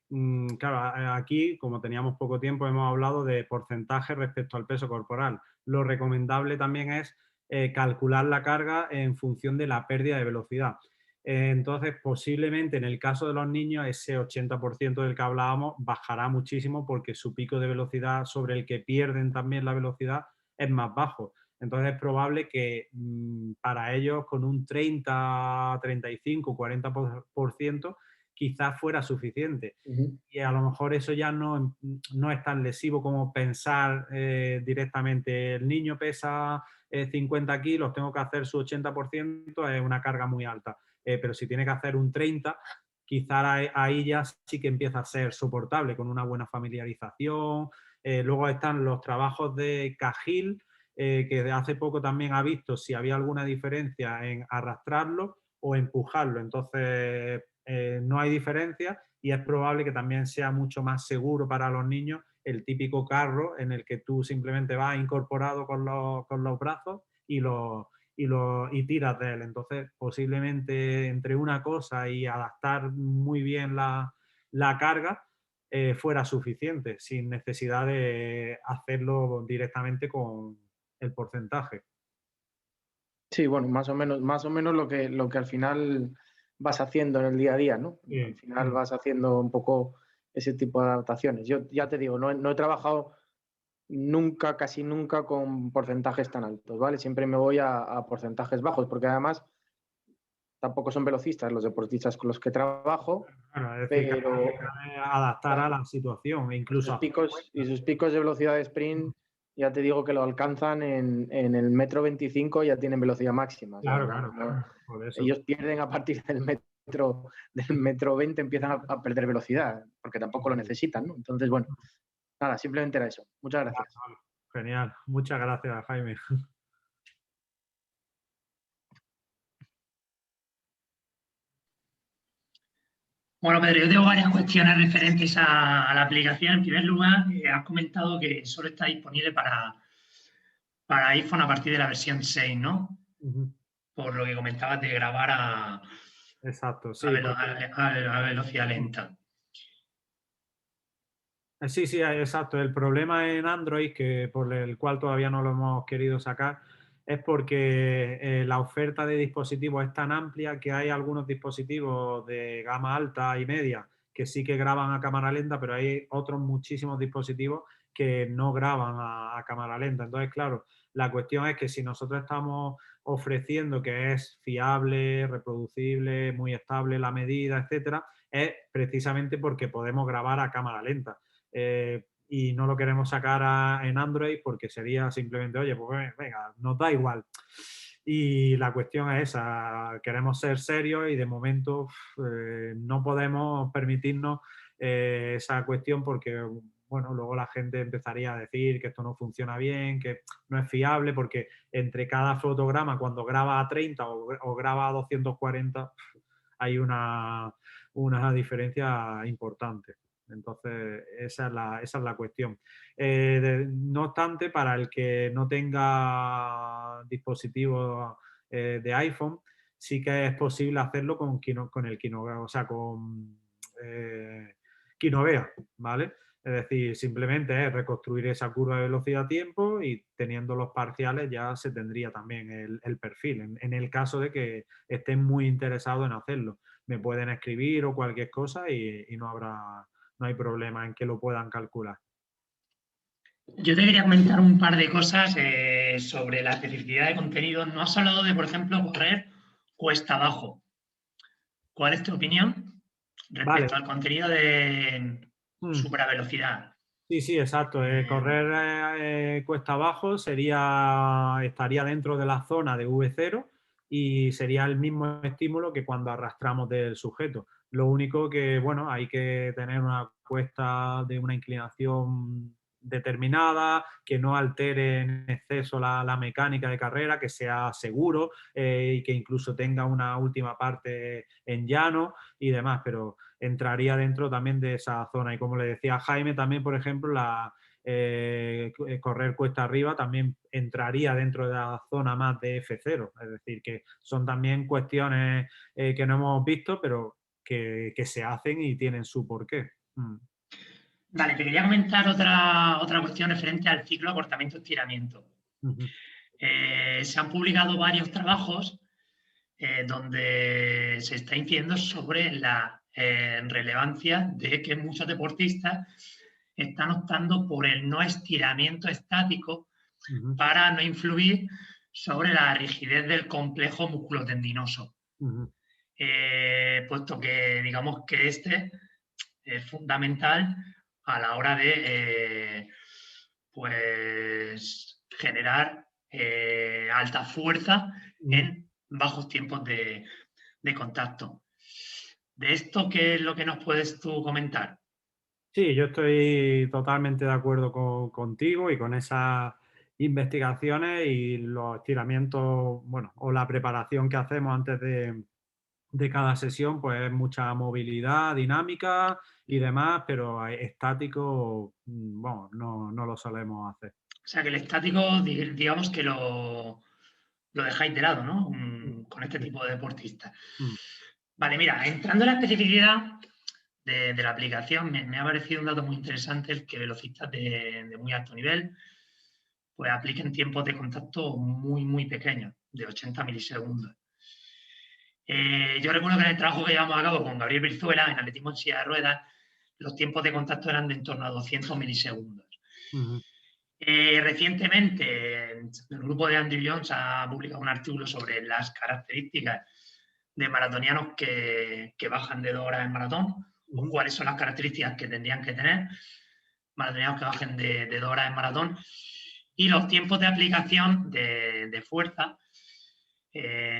claro, aquí, como teníamos poco tiempo, hemos hablado de porcentaje respecto al peso corporal. Lo recomendable también es calcular la carga en función de la pérdida de velocidad. Entonces, posiblemente en el caso de los niños, ese 80% del que hablábamos bajará muchísimo porque su pico de velocidad sobre el que pierden también la velocidad es más bajo. Entonces es probable que para ellos con un 30, 35, 40% quizás fuera suficiente. Ujú. Y a lo mejor eso ya no es tan lesivo como pensar directamente, el niño pesa 50 kilos, tengo que hacer su 80%, es una carga muy alta. Pero si tiene que hacer un 30, quizás ahí ya sí que empieza a ser soportable, con una buena familiarización. Luego están los trabajos de Cahill, que de hace poco también ha visto si había alguna diferencia en arrastrarlo o empujarlo. Entonces, no hay diferencia y es probable que también sea mucho más seguro para los niños el típico carro en el que tú simplemente vas incorporado con los brazos y tiras de él. Entonces, posiblemente entre una cosa y adaptar muy bien la carga, fuera suficiente, sin necesidad de hacerlo directamente con el porcentaje. Sí, bueno, más o menos lo que al final vas haciendo en el día a día, ¿no? Al Sí. final vas haciendo un poco ese tipo de adaptaciones. Yo ya te digo, no he trabajado nunca, casi nunca con porcentajes tan altos, ¿vale? Siempre me voy a porcentajes bajos, porque además tampoco son velocistas los deportistas con los que trabajo, Claro, es decir, que pero hay que adaptar a la situación e incluso hacer y cuentas. sus picos de velocidad de sprint, ya te digo que lo alcanzan en el metro 25, ya tienen velocidad máxima. O sea, Claro, claro, por eso. ellos pierden a partir del metro 20, empiezan a perder velocidad, porque tampoco lo necesitan, ¿no? Entonces, bueno, nada, simplemente era eso. Muchas Vale, gracias. vale. Genial. Muchas gracias, Jaime. Bueno, Pedro, yo tengo varias cuestiones referentes a la aplicación. En primer lugar, has comentado que solo está disponible para iPhone a partir de la versión 6, ¿no? Ujú. Por lo que comentabas de grabar Exacto, sí, porque a velocidad lenta. sí, sí, exacto. El problema en Android, que por el cual todavía no lo hemos querido sacar, es porque la oferta de dispositivos es tan amplia que hay algunos dispositivos de gama alta y media que sí que graban a cámara lenta, pero hay otros muchísimos dispositivos que no graban a cámara lenta. Entonces, claro, la cuestión es que si nosotros estamos ofreciendo que es fiable, reproducible, muy estable la medida, etcétera, es precisamente porque podemos grabar a cámara lenta. Y no lo queremos sacar en Android porque sería simplemente, oye, pues venga, nos da igual. Y la cuestión es esa, queremos ser serios y de momento no podemos permitirnos esa cuestión porque, bueno, luego la gente empezaría a decir que esto no funciona bien, que no es fiable, porque entre cada fotograma, cuando graba a 30 o graba a 240, hay una diferencia importante. Entonces, esa es la cuestión. No obstante, para el que no tenga dispositivo de iPhone, sí que es posible hacerlo con el Kinovea, o sea, con Kinovea, ¿vale? Es decir, simplemente es reconstruir esa curva de velocidad-tiempo y teniendo los parciales ya se tendría también el perfil, en el caso de que estén muy interesados en hacerlo. Me pueden escribir o cualquier cosa y no hay problema en que lo puedan calcular. Yo te quería comentar un par de cosas sobre la especificidad de contenido. No has hablado de, por ejemplo, correr cuesta abajo. ¿Cuál es tu opinión Vale. respecto al contenido de supravelocidad? Sí, sí, exacto. Correr cuesta abajo estaría dentro de la zona de V0 y sería el mismo estímulo que cuando arrastramos del sujeto. Lo único que, bueno, hay que tener una cuesta de una inclinación determinada, que no altere en exceso la mecánica de carrera, que sea seguro y que incluso tenga una última parte en llano y demás, pero entraría dentro también de esa zona. Y como le decía Jaime, también, por ejemplo, correr cuesta arriba también entraría dentro de la zona más de F0. Es decir, que son también cuestiones que no hemos visto, pero que se hacen y tienen su porqué. Vale, te quería comentar otra cuestión referente al ciclo acortamiento-estiramiento. Se han publicado varios trabajos donde se está incidiendo sobre la relevancia de que muchos deportistas están optando por el no estiramiento estático para no influir sobre la rigidez del complejo musculotendinoso. puesto que digamos que este es fundamental a la hora de pues generar alta fuerza en bajos tiempos de contacto. ¿De esto qué es lo que nos puedes tú comentar? Sí, yo estoy totalmente de acuerdo contigo y con esas investigaciones y los estiramientos, bueno, o la preparación que hacemos antes de cada sesión, pues es mucha movilidad, dinámica y demás, pero estático, bueno, no lo solemos hacer. O sea, que el estático, digamos que lo dejáis de lado, ¿no? Con este Sí. tipo de deportistas. Mm. Vale, mira, entrando en la especificidad de la aplicación, me ha parecido un dato muy interesante el que velocistas de muy alto nivel pues apliquen tiempos de contacto muy pequeños, de 80 milisegundos. Yo recuerdo que en el trabajo que llevamos a cabo con Gabriel Brizuela, en atletismo en silla de ruedas, los tiempos de contacto eran de en torno a 200 milisegundos. Recientemente, el grupo de Andrew Jones ha publicado un artículo sobre las características de maratonianos que bajan de 2 horas en maratón, o cuáles son las características que tendrían que tener maratonianos que bajen de 2 horas en maratón, y los tiempos de aplicación de fuerza,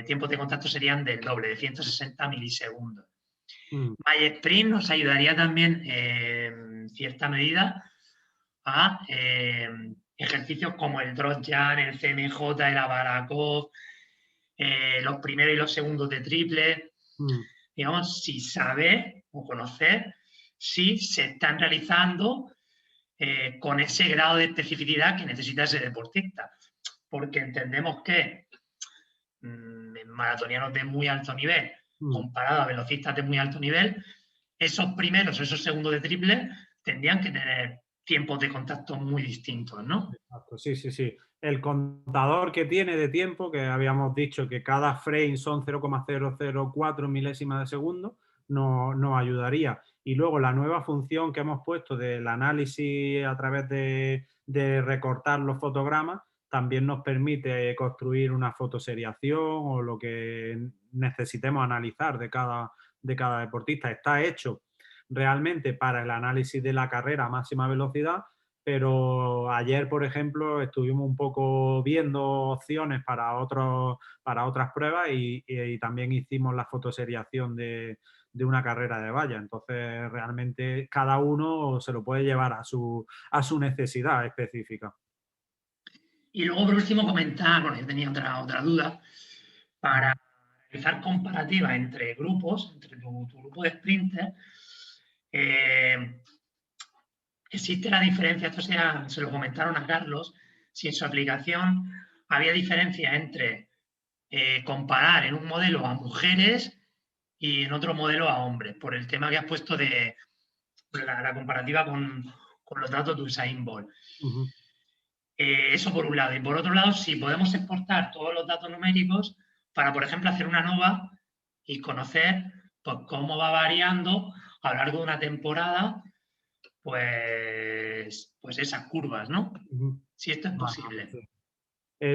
tiempos de contacto serían del doble, de 160 milisegundos. MySprint nos ayudaría también en cierta medida a ejercicios como el drawjump, el CMJ, el Abalakov, los primeros y los segundos de triple, digamos, si saber o conocer si se están realizando con ese grado de especificidad que necesita ese deportista. Porque entendemos que maratonianos de muy alto nivel, comparado a velocistas de muy alto nivel, esos primeros, esos segundos de triple, tendrían que tener tiempos de contacto muy distintos, ¿no? Exacto, sí. El contador que tiene de tiempo, que habíamos dicho que cada frame son 0,004 milésimas de segundo, nos ayudaría. Y luego la nueva función que hemos puesto del análisis a través de recortar los fotogramas, también nos permite construir una fotoseriación o lo que necesitemos analizar de cada deportista. Está hecho realmente para el análisis de la carrera a máxima velocidad, pero ayer, por ejemplo, estuvimos un poco viendo opciones para otras pruebas y también hicimos la fotoseriación de una carrera de valla. Entonces, realmente cada uno se lo puede llevar a su necesidad específica. Y luego, por último, comentar, bueno, yo tenía otra duda, para realizar comparativas entre grupos, entre tu grupo de sprinters, existe la diferencia, esto se lo comentaron a Carlos, si en su aplicación había diferencia entre comparar en un modelo a mujeres y en otro modelo a hombres, por el tema que has puesto de la comparativa con los datos de Usain Bolt. Eso por un lado. Y por otro lado, si podemos exportar todos los datos numéricos para, por ejemplo, hacer una nova y conocer pues, cómo va variando a lo largo de una temporada, pues esas curvas, ¿no? Si esto es posible.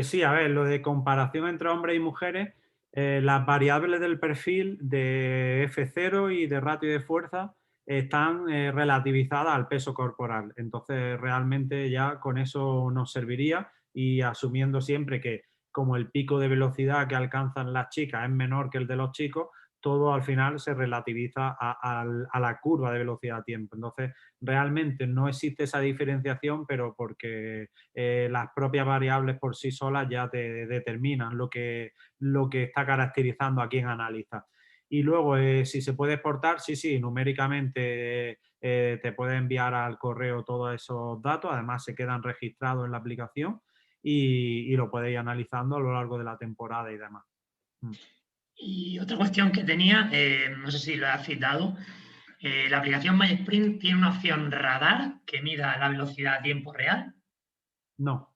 Sí, a ver, lo de comparación entre hombres y mujeres, las variables del perfil de F0 y de ratio de fuerza están relativizadas al peso corporal. Entonces, realmente ya con eso nos serviría, y asumiendo siempre que como el pico de velocidad que alcanzan las chicas es menor que el de los chicos, todo al final se relativiza a la curva de velocidad-tiempo. Entonces, realmente no existe esa diferenciación, pero porque las propias variables por sí solas ya te determinan lo que está caracterizando a quién analiza. Y luego, si se puede exportar, sí, numéricamente te puede enviar al correo todos esos datos, además se quedan registrados en la aplicación y lo podéis ir analizando a lo largo de la temporada y demás. Y otra cuestión que tenía, no sé si lo has citado, la aplicación MySprint tiene una opción radar que mida la velocidad a tiempo real. No,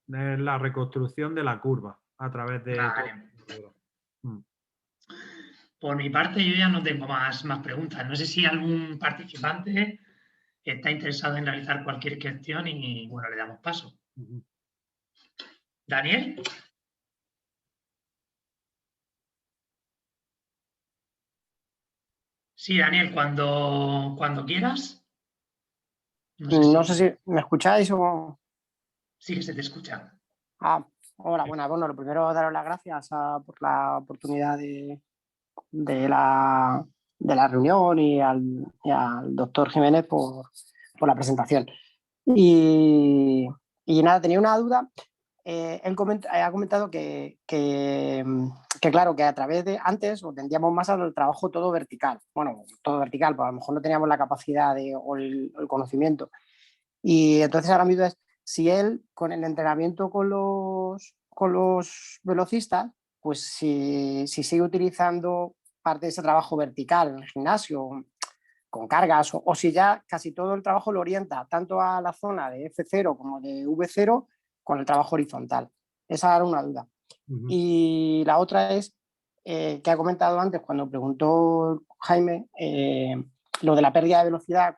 es la reconstrucción de la curva a través de... Vale. Por mi parte, yo ya no tengo más preguntas. No sé si algún participante está interesado en realizar cualquier cuestión y, bueno, le damos paso. Daniel. Sí, Daniel, cuando quieras. No sé si me escucháis o... Sí que se te escucha. Hola, buenas. Bueno, lo primero, daros las gracias por la oportunidad de la reunión y al doctor Jiménez por la presentación. Y nada, tenía una duda. Él ha comentado que claro, que a través de antes o tendíamos más al trabajo todo vertical. Bueno, todo vertical, pues a lo mejor no teníamos la capacidad o el conocimiento. Y entonces ahora mismo es si él, con el entrenamiento con los velocistas, pues si sigue utilizando parte de ese trabajo vertical en el gimnasio, con cargas, o si ya casi todo el trabajo lo orienta tanto a la zona de F0 como de V0 con el trabajo horizontal. Esa era una duda. Y la otra es que ha comentado antes cuando preguntó Jaime lo de la pérdida de velocidad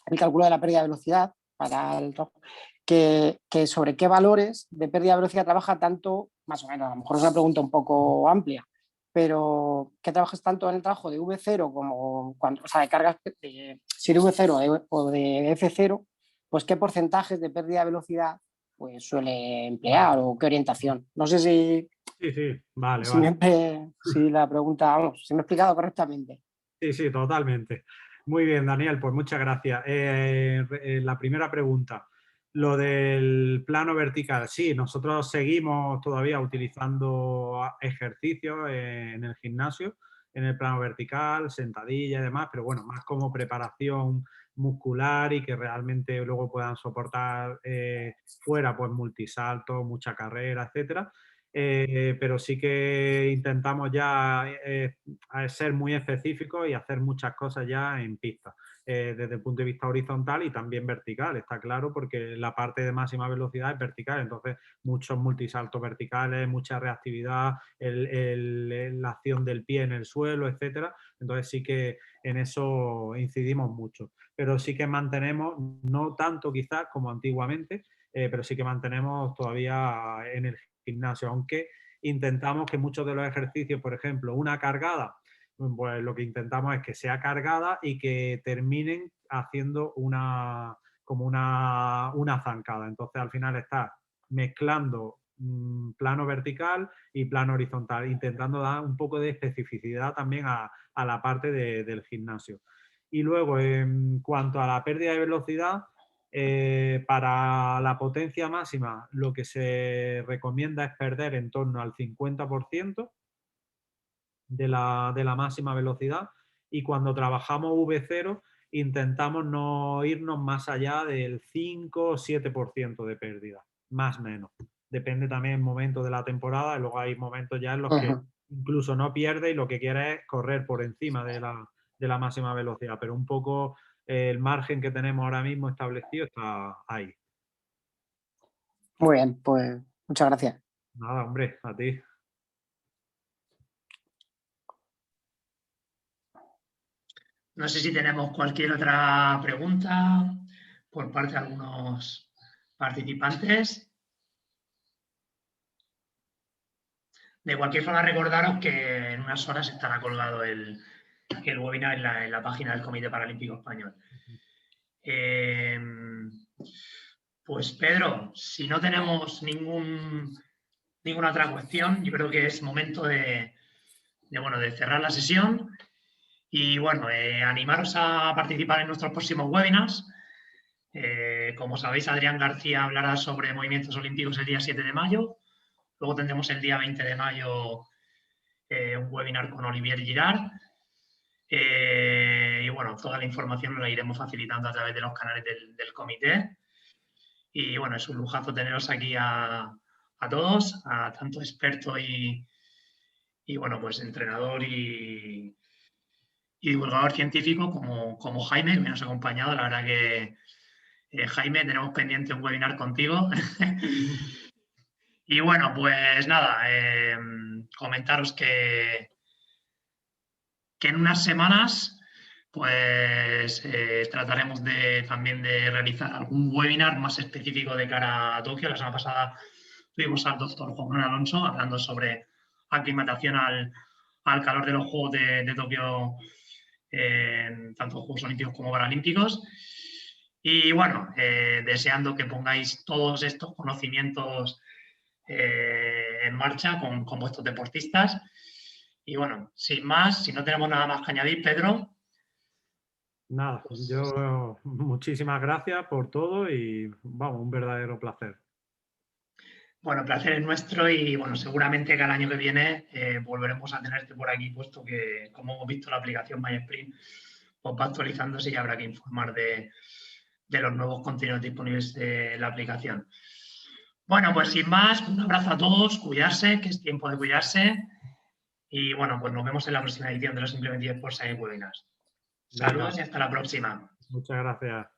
el cálculo de la pérdida de velocidad para el trabajo, que sobre qué valores de pérdida de velocidad trabaja tanto, más o menos, a lo mejor es una pregunta un poco amplia, pero ¿qué trabajas tanto en el trabajo de V0 como cuando, o sea, de cargas de serie V0 o de F0, pues qué porcentajes de pérdida de velocidad pues suele emplear o qué orientación? No sé si... Sí, vale. Si la pregunta, vamos, si me he explicado correctamente. Sí, totalmente. Muy bien, Daniel, pues muchas gracias. La primera pregunta, lo del plano vertical. Sí, nosotros seguimos todavía utilizando ejercicios en el gimnasio, en el plano vertical, sentadilla y demás, pero bueno, más como preparación muscular y que realmente luego puedan soportar fuera, pues multisalto, mucha carrera, etcétera. Pero sí que intentamos ya ser muy específicos y hacer muchas cosas ya en pista, desde el punto de vista horizontal y también vertical, está claro, porque la parte de máxima velocidad es vertical, entonces muchos multisaltos verticales, mucha reactividad, la acción del pie en el suelo, etcétera. Entonces sí que en eso incidimos mucho, pero sí que mantenemos, no tanto quizás como antiguamente, pero sí que mantenemos todavía en el gimnasio, aunque intentamos que muchos de los ejercicios, por ejemplo, una cargada, pues lo que intentamos es que sea cargada y que terminen haciendo como una zancada. Entonces al final está mezclando plano vertical y plano horizontal, intentando dar un poco de especificidad también a la parte del gimnasio. Y luego, en cuanto a la pérdida de velocidad, para la potencia máxima lo que se recomienda es perder en torno al 50% de la máxima velocidad, y cuando trabajamos V0 intentamos no irnos más allá del 5 o 7% de pérdida, más o menos. Depende también del momento de la temporada, y luego hay momentos ya en los que incluso no pierde y lo que quiere es correr por encima de la máxima velocidad, pero un poco el margen que tenemos ahora mismo establecido está ahí. Muy bien, pues muchas gracias. Nada, hombre, a ti. No sé si tenemos cualquier otra pregunta por parte de algunos participantes. De cualquier forma, recordaros que en unas horas estará colgado el webinar en la página del Comité Paralímpico Español. Pues Pedro, si no tenemos ninguna otra cuestión, yo creo que es momento de cerrar la sesión y bueno, animaros a participar en nuestros próximos webinars. Como sabéis, Adrián García hablará sobre movimientos olímpicos el día 7 de mayo. Luego tendremos el día 20 de mayo un webinar con Olivier Girard. Y bueno, toda la información nos la iremos facilitando a través de los canales del comité. Y bueno, es un lujazo teneros aquí a todos, a tanto experto y bueno, pues entrenador y divulgador científico como Jaime, que me has acompañado. La verdad que, Jaime, tenemos pendiente un webinar contigo. Y bueno, pues nada, comentaros que en unas semanas pues trataremos también de realizar algún webinar más específico de cara a Tokio. La semana pasada tuvimos al doctor Juan Manuel Alonso hablando sobre aclimatación al al calor de los Juegos de Tokio, tanto Juegos Olímpicos como Paralímpicos. Y bueno, deseando que pongáis todos estos conocimientos en marcha con vuestros deportistas. Y bueno, sin más, si no tenemos nada más que añadir, Pedro. Nada, yo muchísimas gracias por todo y vamos, un verdadero placer. Bueno, el placer es nuestro y bueno, seguramente que el año que viene volveremos a tenerte por aquí, puesto que, como hemos visto, la aplicación MySprint pues va actualizándose y habrá que informar de los nuevos contenidos disponibles de la aplicación. Bueno, pues sin más, un abrazo a todos, cuidarse, que es tiempo de cuidarse. Y bueno, pues nos vemos en la próxima edición de los Simplemente eSports Webinars. Saludos y hasta la próxima. Muchas gracias.